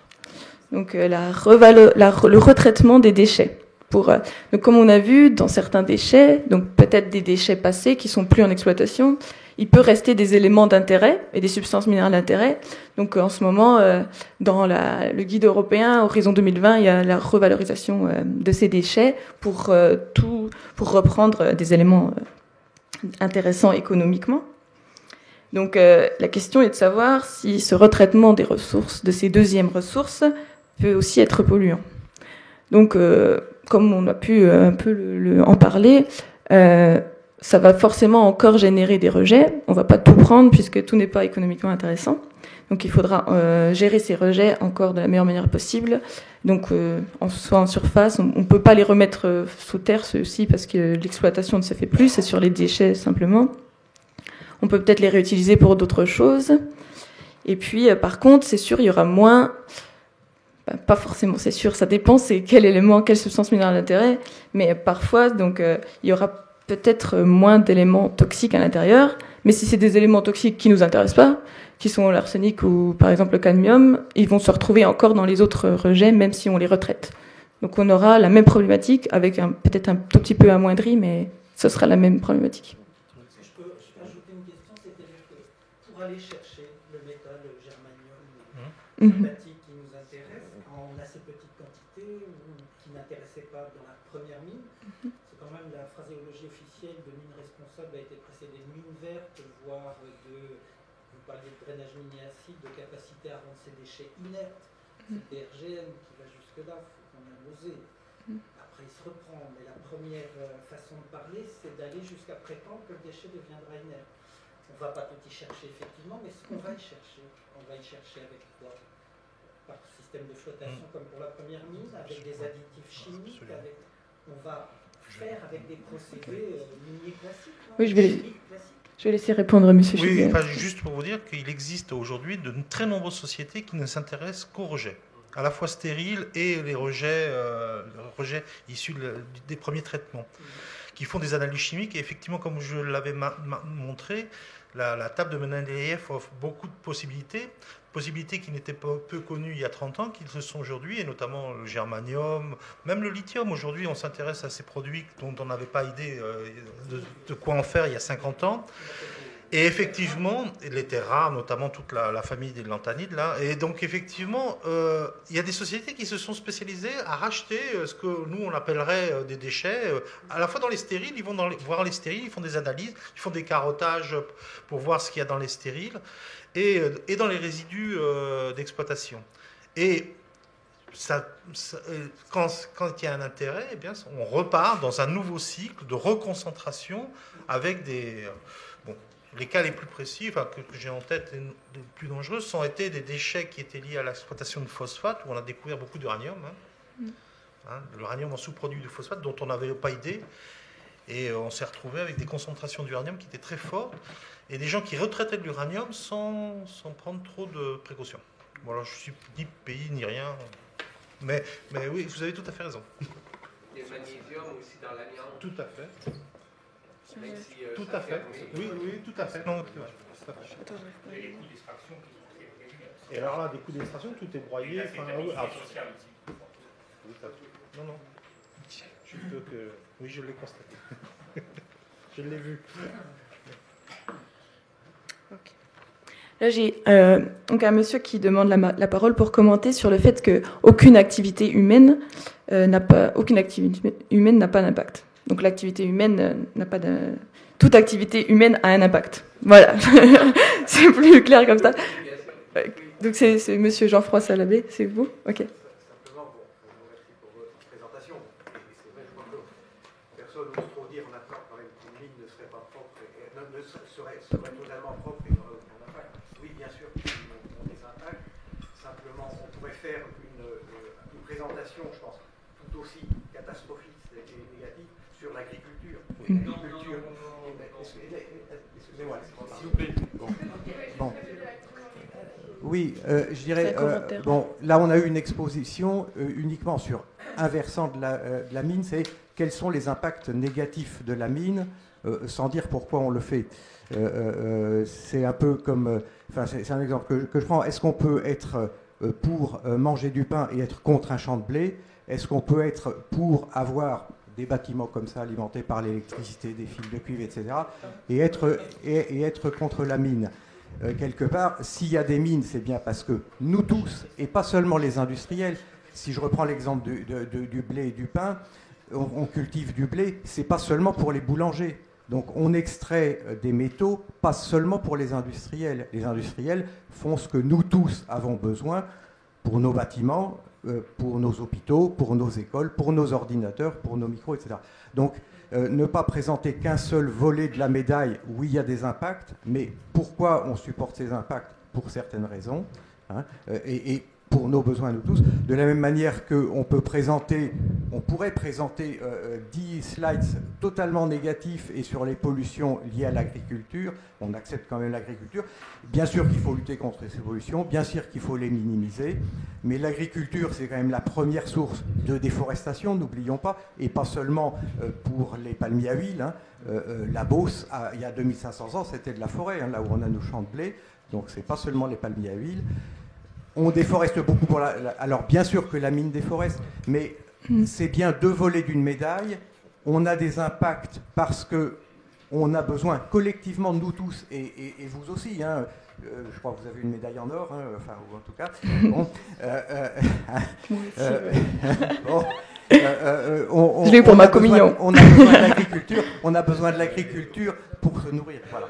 Donc, le retraitement des déchets. Donc, comme on a vu, dans certains déchets, donc peut-être des déchets passés qui sont plus en exploitation, il peut rester des éléments d'intérêt et des substances minérales d'intérêt. Donc en ce moment, dans le guide européen Horizon 2020, il y a la revalorisation de ces déchets pour reprendre des éléments intéressants économiquement. Donc la question est de savoir si ce retraitement des ressources, de ces deuxièmes ressources, peut aussi être polluant. Donc comme on a pu un peu en parler, ça va forcément encore générer des rejets. On va pas tout prendre puisque tout n'est pas économiquement intéressant. Donc il faudra gérer ces rejets encore de la meilleure manière possible. Donc soit en surface, on peut pas les remettre sous terre ceux-ci parce que l'exploitation ne se fait plus, c'est sur les déchets simplement. On peut peut-être les réutiliser pour d'autres choses. Et puis par contre, c'est sûr, il y aura moins... pas forcément, c'est sûr, ça dépend, c'est quel élément, quelle substance minérale d'intérêt, mais parfois, donc, il y aura peut-être moins d'éléments toxiques à l'intérieur, mais si c'est des éléments toxiques qui nous intéressent pas, qui sont l'arsenic ou par exemple le cadmium, ils vont se retrouver encore dans les autres rejets, même si on les retraite. Donc on aura la même problématique, avec peut-être un tout petit peu amoindri, mais ce sera la même problématique. Je peux ajouter une question, c'est-à-dire que pour aller chercher le métal, le germanium, sympathique qui nous intéresse, en assez petite quantité, ou qui n'intéressait pas dans la première mine, c'est quand même la phraséologie officielle de mine responsable a été précédée de mine verte, voire vous parliez de drainage minier acide, de capacité à rendre ces déchets inertes. C'est DRGM qui va jusque-là, il faut qu'on ait osé. Après, il se reprend, mais la première façon de parler, c'est d'aller jusqu'à prétendre que le déchet deviendra inerte. On ne va pas tout y chercher, effectivement, mais ce qu'on va y chercher, on va y chercher avec quoi? Par système de flottation, comme pour la première mine, avec des additifs chimiques, on va faire avec des procédés miniers classiques. Oui, je vais laisser répondre M. Chiguet. Oui, juste pour vous dire qu'il existe aujourd'hui de très nombreuses sociétés qui ne s'intéressent qu'aux rejets, à la fois stériles et les rejets issus des premiers traitements, qui font des analyses chimiques. Et effectivement, comme je l'avais montré, la table de Mendeleïev offre beaucoup de possibilités qui n'étaient pas peu connues il y a 30 ans, qui le sont aujourd'hui, et notamment le germanium, même le lithium. Aujourd'hui, on s'intéresse à ces produits dont on n'avait pas idée de quoi en faire il y a 50 ans. Et effectivement, les terres rares, notamment toute la famille des lanthanides, là. Et donc, effectivement, il y a des sociétés qui se sont spécialisées à racheter ce que nous, on appellerait des déchets. À la fois dans les stériles, ils vont voir les stériles, ils font des analyses, ils font des carottages pour voir ce qu'il y a dans les stériles, et dans les résidus d'exploitation. Et quand il y a un intérêt, eh bien, on repart dans un nouveau cycle de reconcentration avec des... Les cas les plus précis, que j'ai en tête, les plus dangereux, ont été des déchets qui étaient liés à l'exploitation de phosphate, où on a découvert beaucoup d'uranium. L'uranium en sous-produit de phosphate, dont on n'avait pas idée. Et on s'est retrouvé avec des concentrations d'uranium qui étaient très fortes, et des gens qui retraitaient de l'uranium sans prendre trop de précautions. Voilà, je ne suis ni pays ni rien. Mais oui, vous avez tout à fait raison. Il y a le magnésium aussi dans l'amiante. Tout à fait. Si, tout à fait. Oui, tout à fait. Non, tout à fait. Et les coûts d'extraction qui sont très élevés. Et alors là, des coûts d'extraction, tout est broyé. Non. Oui, je l'ai constaté. Je l'ai vu. Okay. Là, j'ai donc un monsieur qui demande la parole pour commenter sur le fait qu'aucune activité humaine n'a pas d'impact. Donc l'activité humaine n'a pas de... Toute activité humaine a un impact. Voilà. C'est plus clair comme ça. Donc c'est monsieur Jean-François Labbé, c'est vous? Ok. Simplement, pour vous remercier pour votre présentation. Et c'est vrai, je crois que personne n'ose trop dire maintenant quand même qu'une mine ne serait pas propre, serait totalement propre et n'aurait aucun impact. Oui, bien sûr, qu'ils ont des impacts. Simplement, on pourrait faire une présentation, je pense, tout aussi catastrophiste et négative sur l'agriculture. Excusez-moi, s'il vous plaît. Bon. Oui, je dirais, bon, là on a eu une exposition uniquement sur un versant de la mine, c'est quels sont les impacts négatifs de la mine, sans dire pourquoi on le fait. C'est un peu comme, enfin c'est un exemple que je prends, est-ce qu'on peut être pour manger du pain et être contre un champ de blé? Est-ce qu'on peut être pour avoir des bâtiments comme ça alimentés par l'électricité, des fils de cuivre, etc. et être contre la mine? Quelque part, s'il y a des mines, c'est bien parce que nous tous, et pas seulement les industriels, si je reprends l'exemple du blé et du pain, on cultive du blé, c'est pas seulement pour les boulangers. Donc on extrait des métaux, pas seulement pour les industriels. Les industriels font ce que nous tous avons besoin pour nos bâtiments, pour nos hôpitaux, pour nos écoles, pour nos ordinateurs, pour nos micros, etc. Donc ne pas présenter qu'un seul volet de la médaille où il y a des impacts, mais pourquoi on supporte ces impacts? Pour certaines raisons, hein, et pour nos besoins, nous tous. De la même manière qu'on pourrait présenter 10 slides totalement négatifs et sur les pollutions liées à l'agriculture. On accepte quand même l'agriculture. Bien sûr qu'il faut lutter contre ces pollutions, bien sûr qu'il faut les minimiser, mais l'agriculture, c'est quand même la première source de déforestation, n'oublions pas, et pas seulement pour les palmiers à huile. Hein. La Beauce, il y a 2500 ans, c'était de la forêt, hein, là où on a nos champs de blé, donc c'est pas seulement les palmiers à huile. On déforeste beaucoup pour alors bien sûr que la mine déforeste, mais c'est bien deux volets d'une médaille. On a des impacts parce que on a besoin collectivement, nous tous, et vous aussi, hein, je crois que vous avez une médaille en or, hein, enfin, ou en tout cas. Bon, je l'ai eu pour ma communion. On a besoin de l'agriculture, on a besoin de l'agriculture pour se nourrir. Voilà.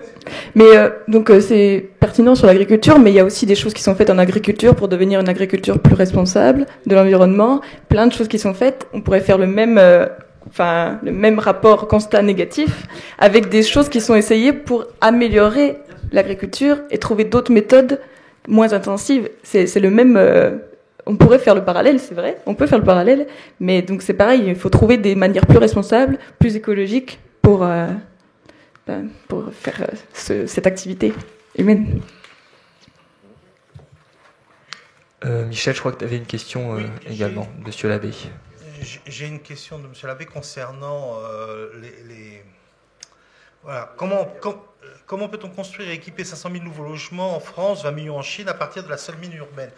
Mais donc c'est pertinent sur l'agriculture, mais il y a aussi des choses qui sont faites en agriculture pour devenir une agriculture plus responsable de l'environnement. Plein de choses qui sont faites. On pourrait faire le même rapport constat négatif avec des choses qui sont essayées pour améliorer l'agriculture et trouver d'autres méthodes moins intensives. C'est le même. On pourrait faire le parallèle, c'est vrai. On peut faire le parallèle, mais donc c'est pareil. Il faut trouver des manières plus responsables, plus écologiques pour faire cette activité humaine. Michel, je crois que tu avais une question également, Monsieur l'abbé. J'ai une question de Monsieur l'abbé concernant voilà, comment peut-on construire et équiper 500 000 nouveaux logements en France, 20 millions en Chine, à partir de la seule mine urbaine?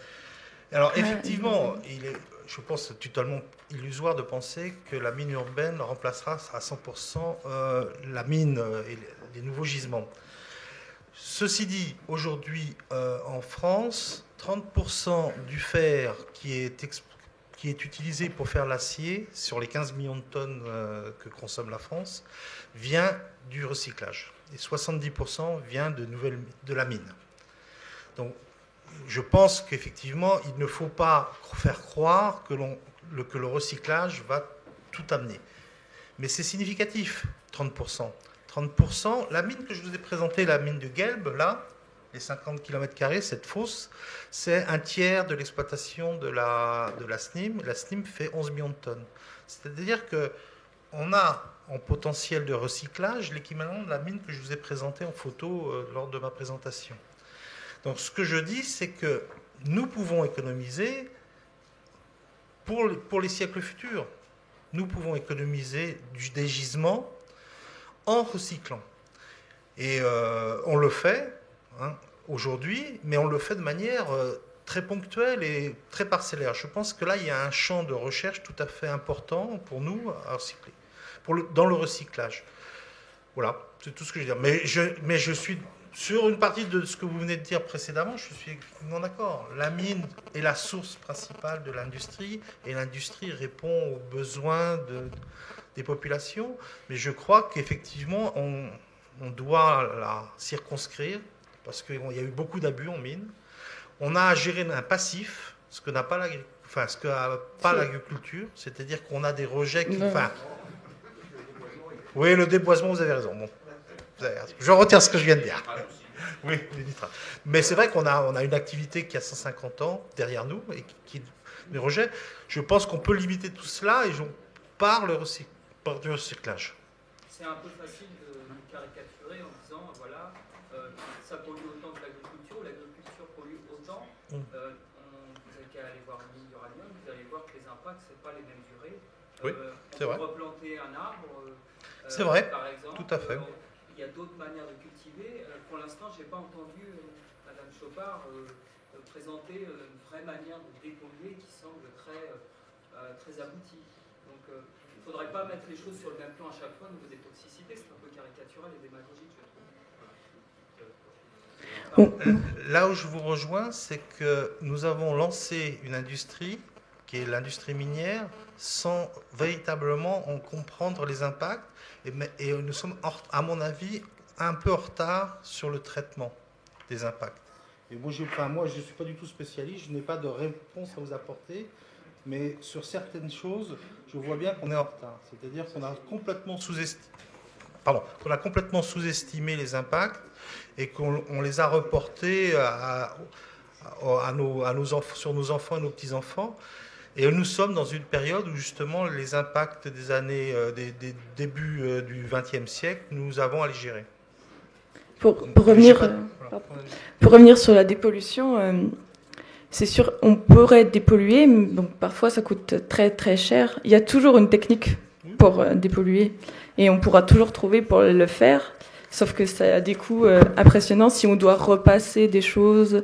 Alors effectivement, il est, je pense, totalement illusoire de penser que la mine urbaine remplacera à 100% la mine et les nouveaux gisements. Ceci dit, aujourd'hui, en France, 30% du fer qui est utilisé pour faire l'acier, sur les 15 millions de tonnes que consomme la France, vient du recyclage. Et 70% vient de la mine. Donc, je pense qu'effectivement, il ne faut pas faire croire que le recyclage va tout amener. Mais c'est significatif, 30%. 30%, la mine que je vous ai présentée, la mine de Gelb, là, les 50 km², cette fosse, c'est un tiers de l'exploitation de la SNIM. La SNIM fait 11 millions de tonnes. C'est-à-dire qu'on a en potentiel de recyclage l'équivalent de la mine que je vous ai présentée en photo lors de ma présentation. Donc ce que je dis, c'est que nous pouvons économiser pour les siècles futurs. Nous pouvons économiser des gisements en recyclant. Et on le fait aujourd'hui, mais on le fait de manière très ponctuelle et très parcellaire. Je pense que là, il y a un champ de recherche tout à fait important pour nous à recycler, dans le recyclage. Voilà, c'est tout ce que je veux dire. Mais je suis... Sur une partie de ce que vous venez de dire précédemment, je suis non d'accord. La mine est la source principale de l'industrie et l'industrie répond aux besoins des populations. Mais je crois qu'effectivement, on doit la circonscrire parce qu'il y a eu beaucoup d'abus en mine. On a à gérer un passif, ce que n'a pas l'agriculture, c'est-à-dire qu'on a des rejets qui... Oui, le déboisement, vous avez raison. Bon. Je retire ce que je viens de dire. Oui, les nitrates. Mais c'est vrai qu'on a une activité qui a 150 ans derrière nous et qui des rejets. Je pense qu'on peut limiter tout cela et par du recyclage. C'est un peu facile de caricaturer en disant, voilà, ça pollue autant que l'agriculture pollue autant. Vous n'avez qu'à aller voir une mine d'uranium, vous allez voir que les impacts, ce n'est pas les mêmes durées. Oui, c'est vrai. Replanter un arbre, c'est vrai, par exemple, tout à fait. Il y a d'autres manières de cultiver. Pour l'instant, je n'ai pas entendu Madame Chopard présenter une vraie manière de dépolluer qui semble très aboutie. Donc, il ne faudrait pas mettre les choses sur le même plan à chaque fois au niveau des toxicités. C'est un peu caricatural et démagogique, je trouve. Là où je vous rejoins, c'est que nous avons lancé une industrie qui est l'industrie minière sans véritablement en comprendre les impacts. Et nous sommes, à mon avis, un peu en retard sur le traitement des impacts. Et moi, je ne suis pas du tout spécialiste, je n'ai pas de réponse à vous apporter, mais sur certaines choses, je vois bien qu'on est en retard. C'est-à-dire qu'on a complètement sous-estimé les impacts et qu'on les a reportés sur nos enfants et nos petits-enfants. Et nous sommes dans une période où justement les impacts des années, des débuts du XXe siècle, nous avons à les gérer. Pour revenir sur la dépollution, c'est sûr, on pourrait dépolluer, donc parfois ça coûte très très cher. Il y a toujours une technique pour dépolluer et on pourra toujours trouver pour le faire, sauf que ça a des coûts impressionnants si on doit repasser des choses,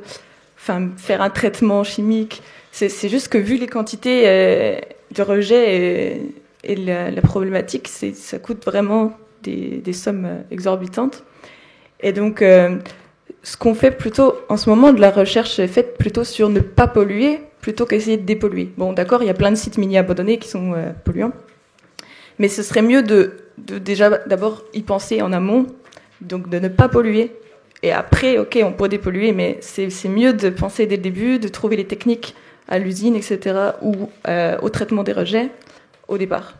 enfin faire un traitement chimique. C'est juste que vu les quantités de rejet et la problématique, ça coûte vraiment des sommes exorbitantes. Et donc, ce qu'on fait plutôt, en ce moment, de la recherche est faite plutôt sur ne pas polluer, plutôt qu'essayer de dépolluer. Bon, d'accord, il y a plein de sites miniers abandonnés qui sont polluants, mais ce serait mieux de déjà d'abord y penser en amont, donc de ne pas polluer. Et après, ok, on pourrait dépolluer, mais c'est mieux de penser dès le début, de trouver les techniques à l'usine, etc., ou au traitement des rejets au départ.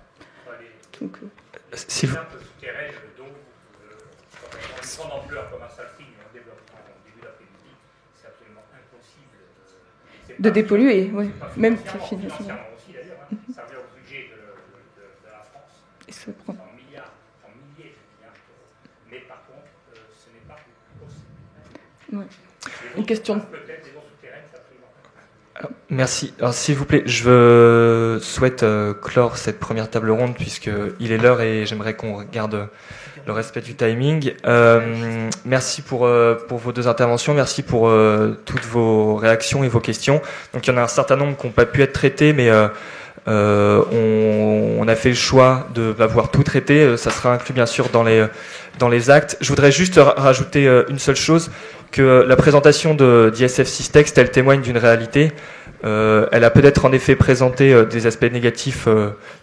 Donc, si vous... Grande ampleur comme un salfine en développement au début d'après-midi, c'est absolument impossible de dépolluer, oui. Même financièrement aussi d'ailleurs, ça revient au budget de la France. Et ça prend. En milliards, en milliers de milliards d'euros. Mais par contre, ce n'est pas possible. Ouais. Une question. Peut-être des eaux souterraines, c'est absolument. Merci. Alors, s'il vous plaît, je souhaite clore cette première table ronde puisqu'il est l'heure et j'aimerais qu'on regarde le respect du timing. Merci pour vos deux interventions, merci pour toutes vos réactions et vos questions. Donc il y en a un certain nombre qui n'ont pas pu être traités, mais on a fait le choix de pouvoir tout traiter. Ça sera inclus bien sûr dans les actes. Je voudrais juste rajouter une seule chose, que la présentation d'ISF Systext, elle témoigne d'une réalité. Elle a peut-être en effet présenté des aspects négatifs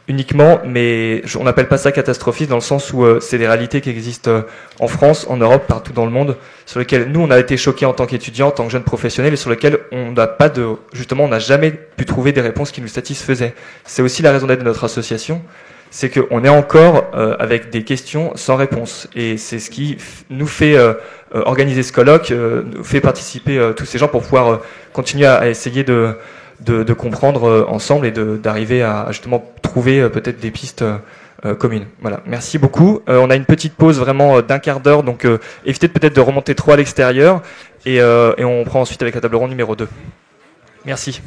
uniquement, mais on n'appelle pas ça catastrophisme dans le sens où c'est des réalités qui existent en France, en Europe, partout dans le monde, sur lesquelles nous on a été choqués en tant qu'étudiants, en tant que jeunes professionnels, et sur lesquelles on n'a jamais pu trouver des réponses qui nous satisfaisaient. C'est aussi la raison d'être de notre association, c'est qu'on est encore avec des questions sans réponse, et c'est ce qui nous fait organiser ce colloque, nous fait participer tous ces gens pour pouvoir continuer à essayer de comprendre ensemble et d'arriver à justement trouver peut-être des pistes communes. Voilà, merci beaucoup. On a une petite pause vraiment d'un quart d'heure, donc évitez peut-être de remonter trop à l'extérieur et on prend ensuite avec la table ronde numéro 2. Merci.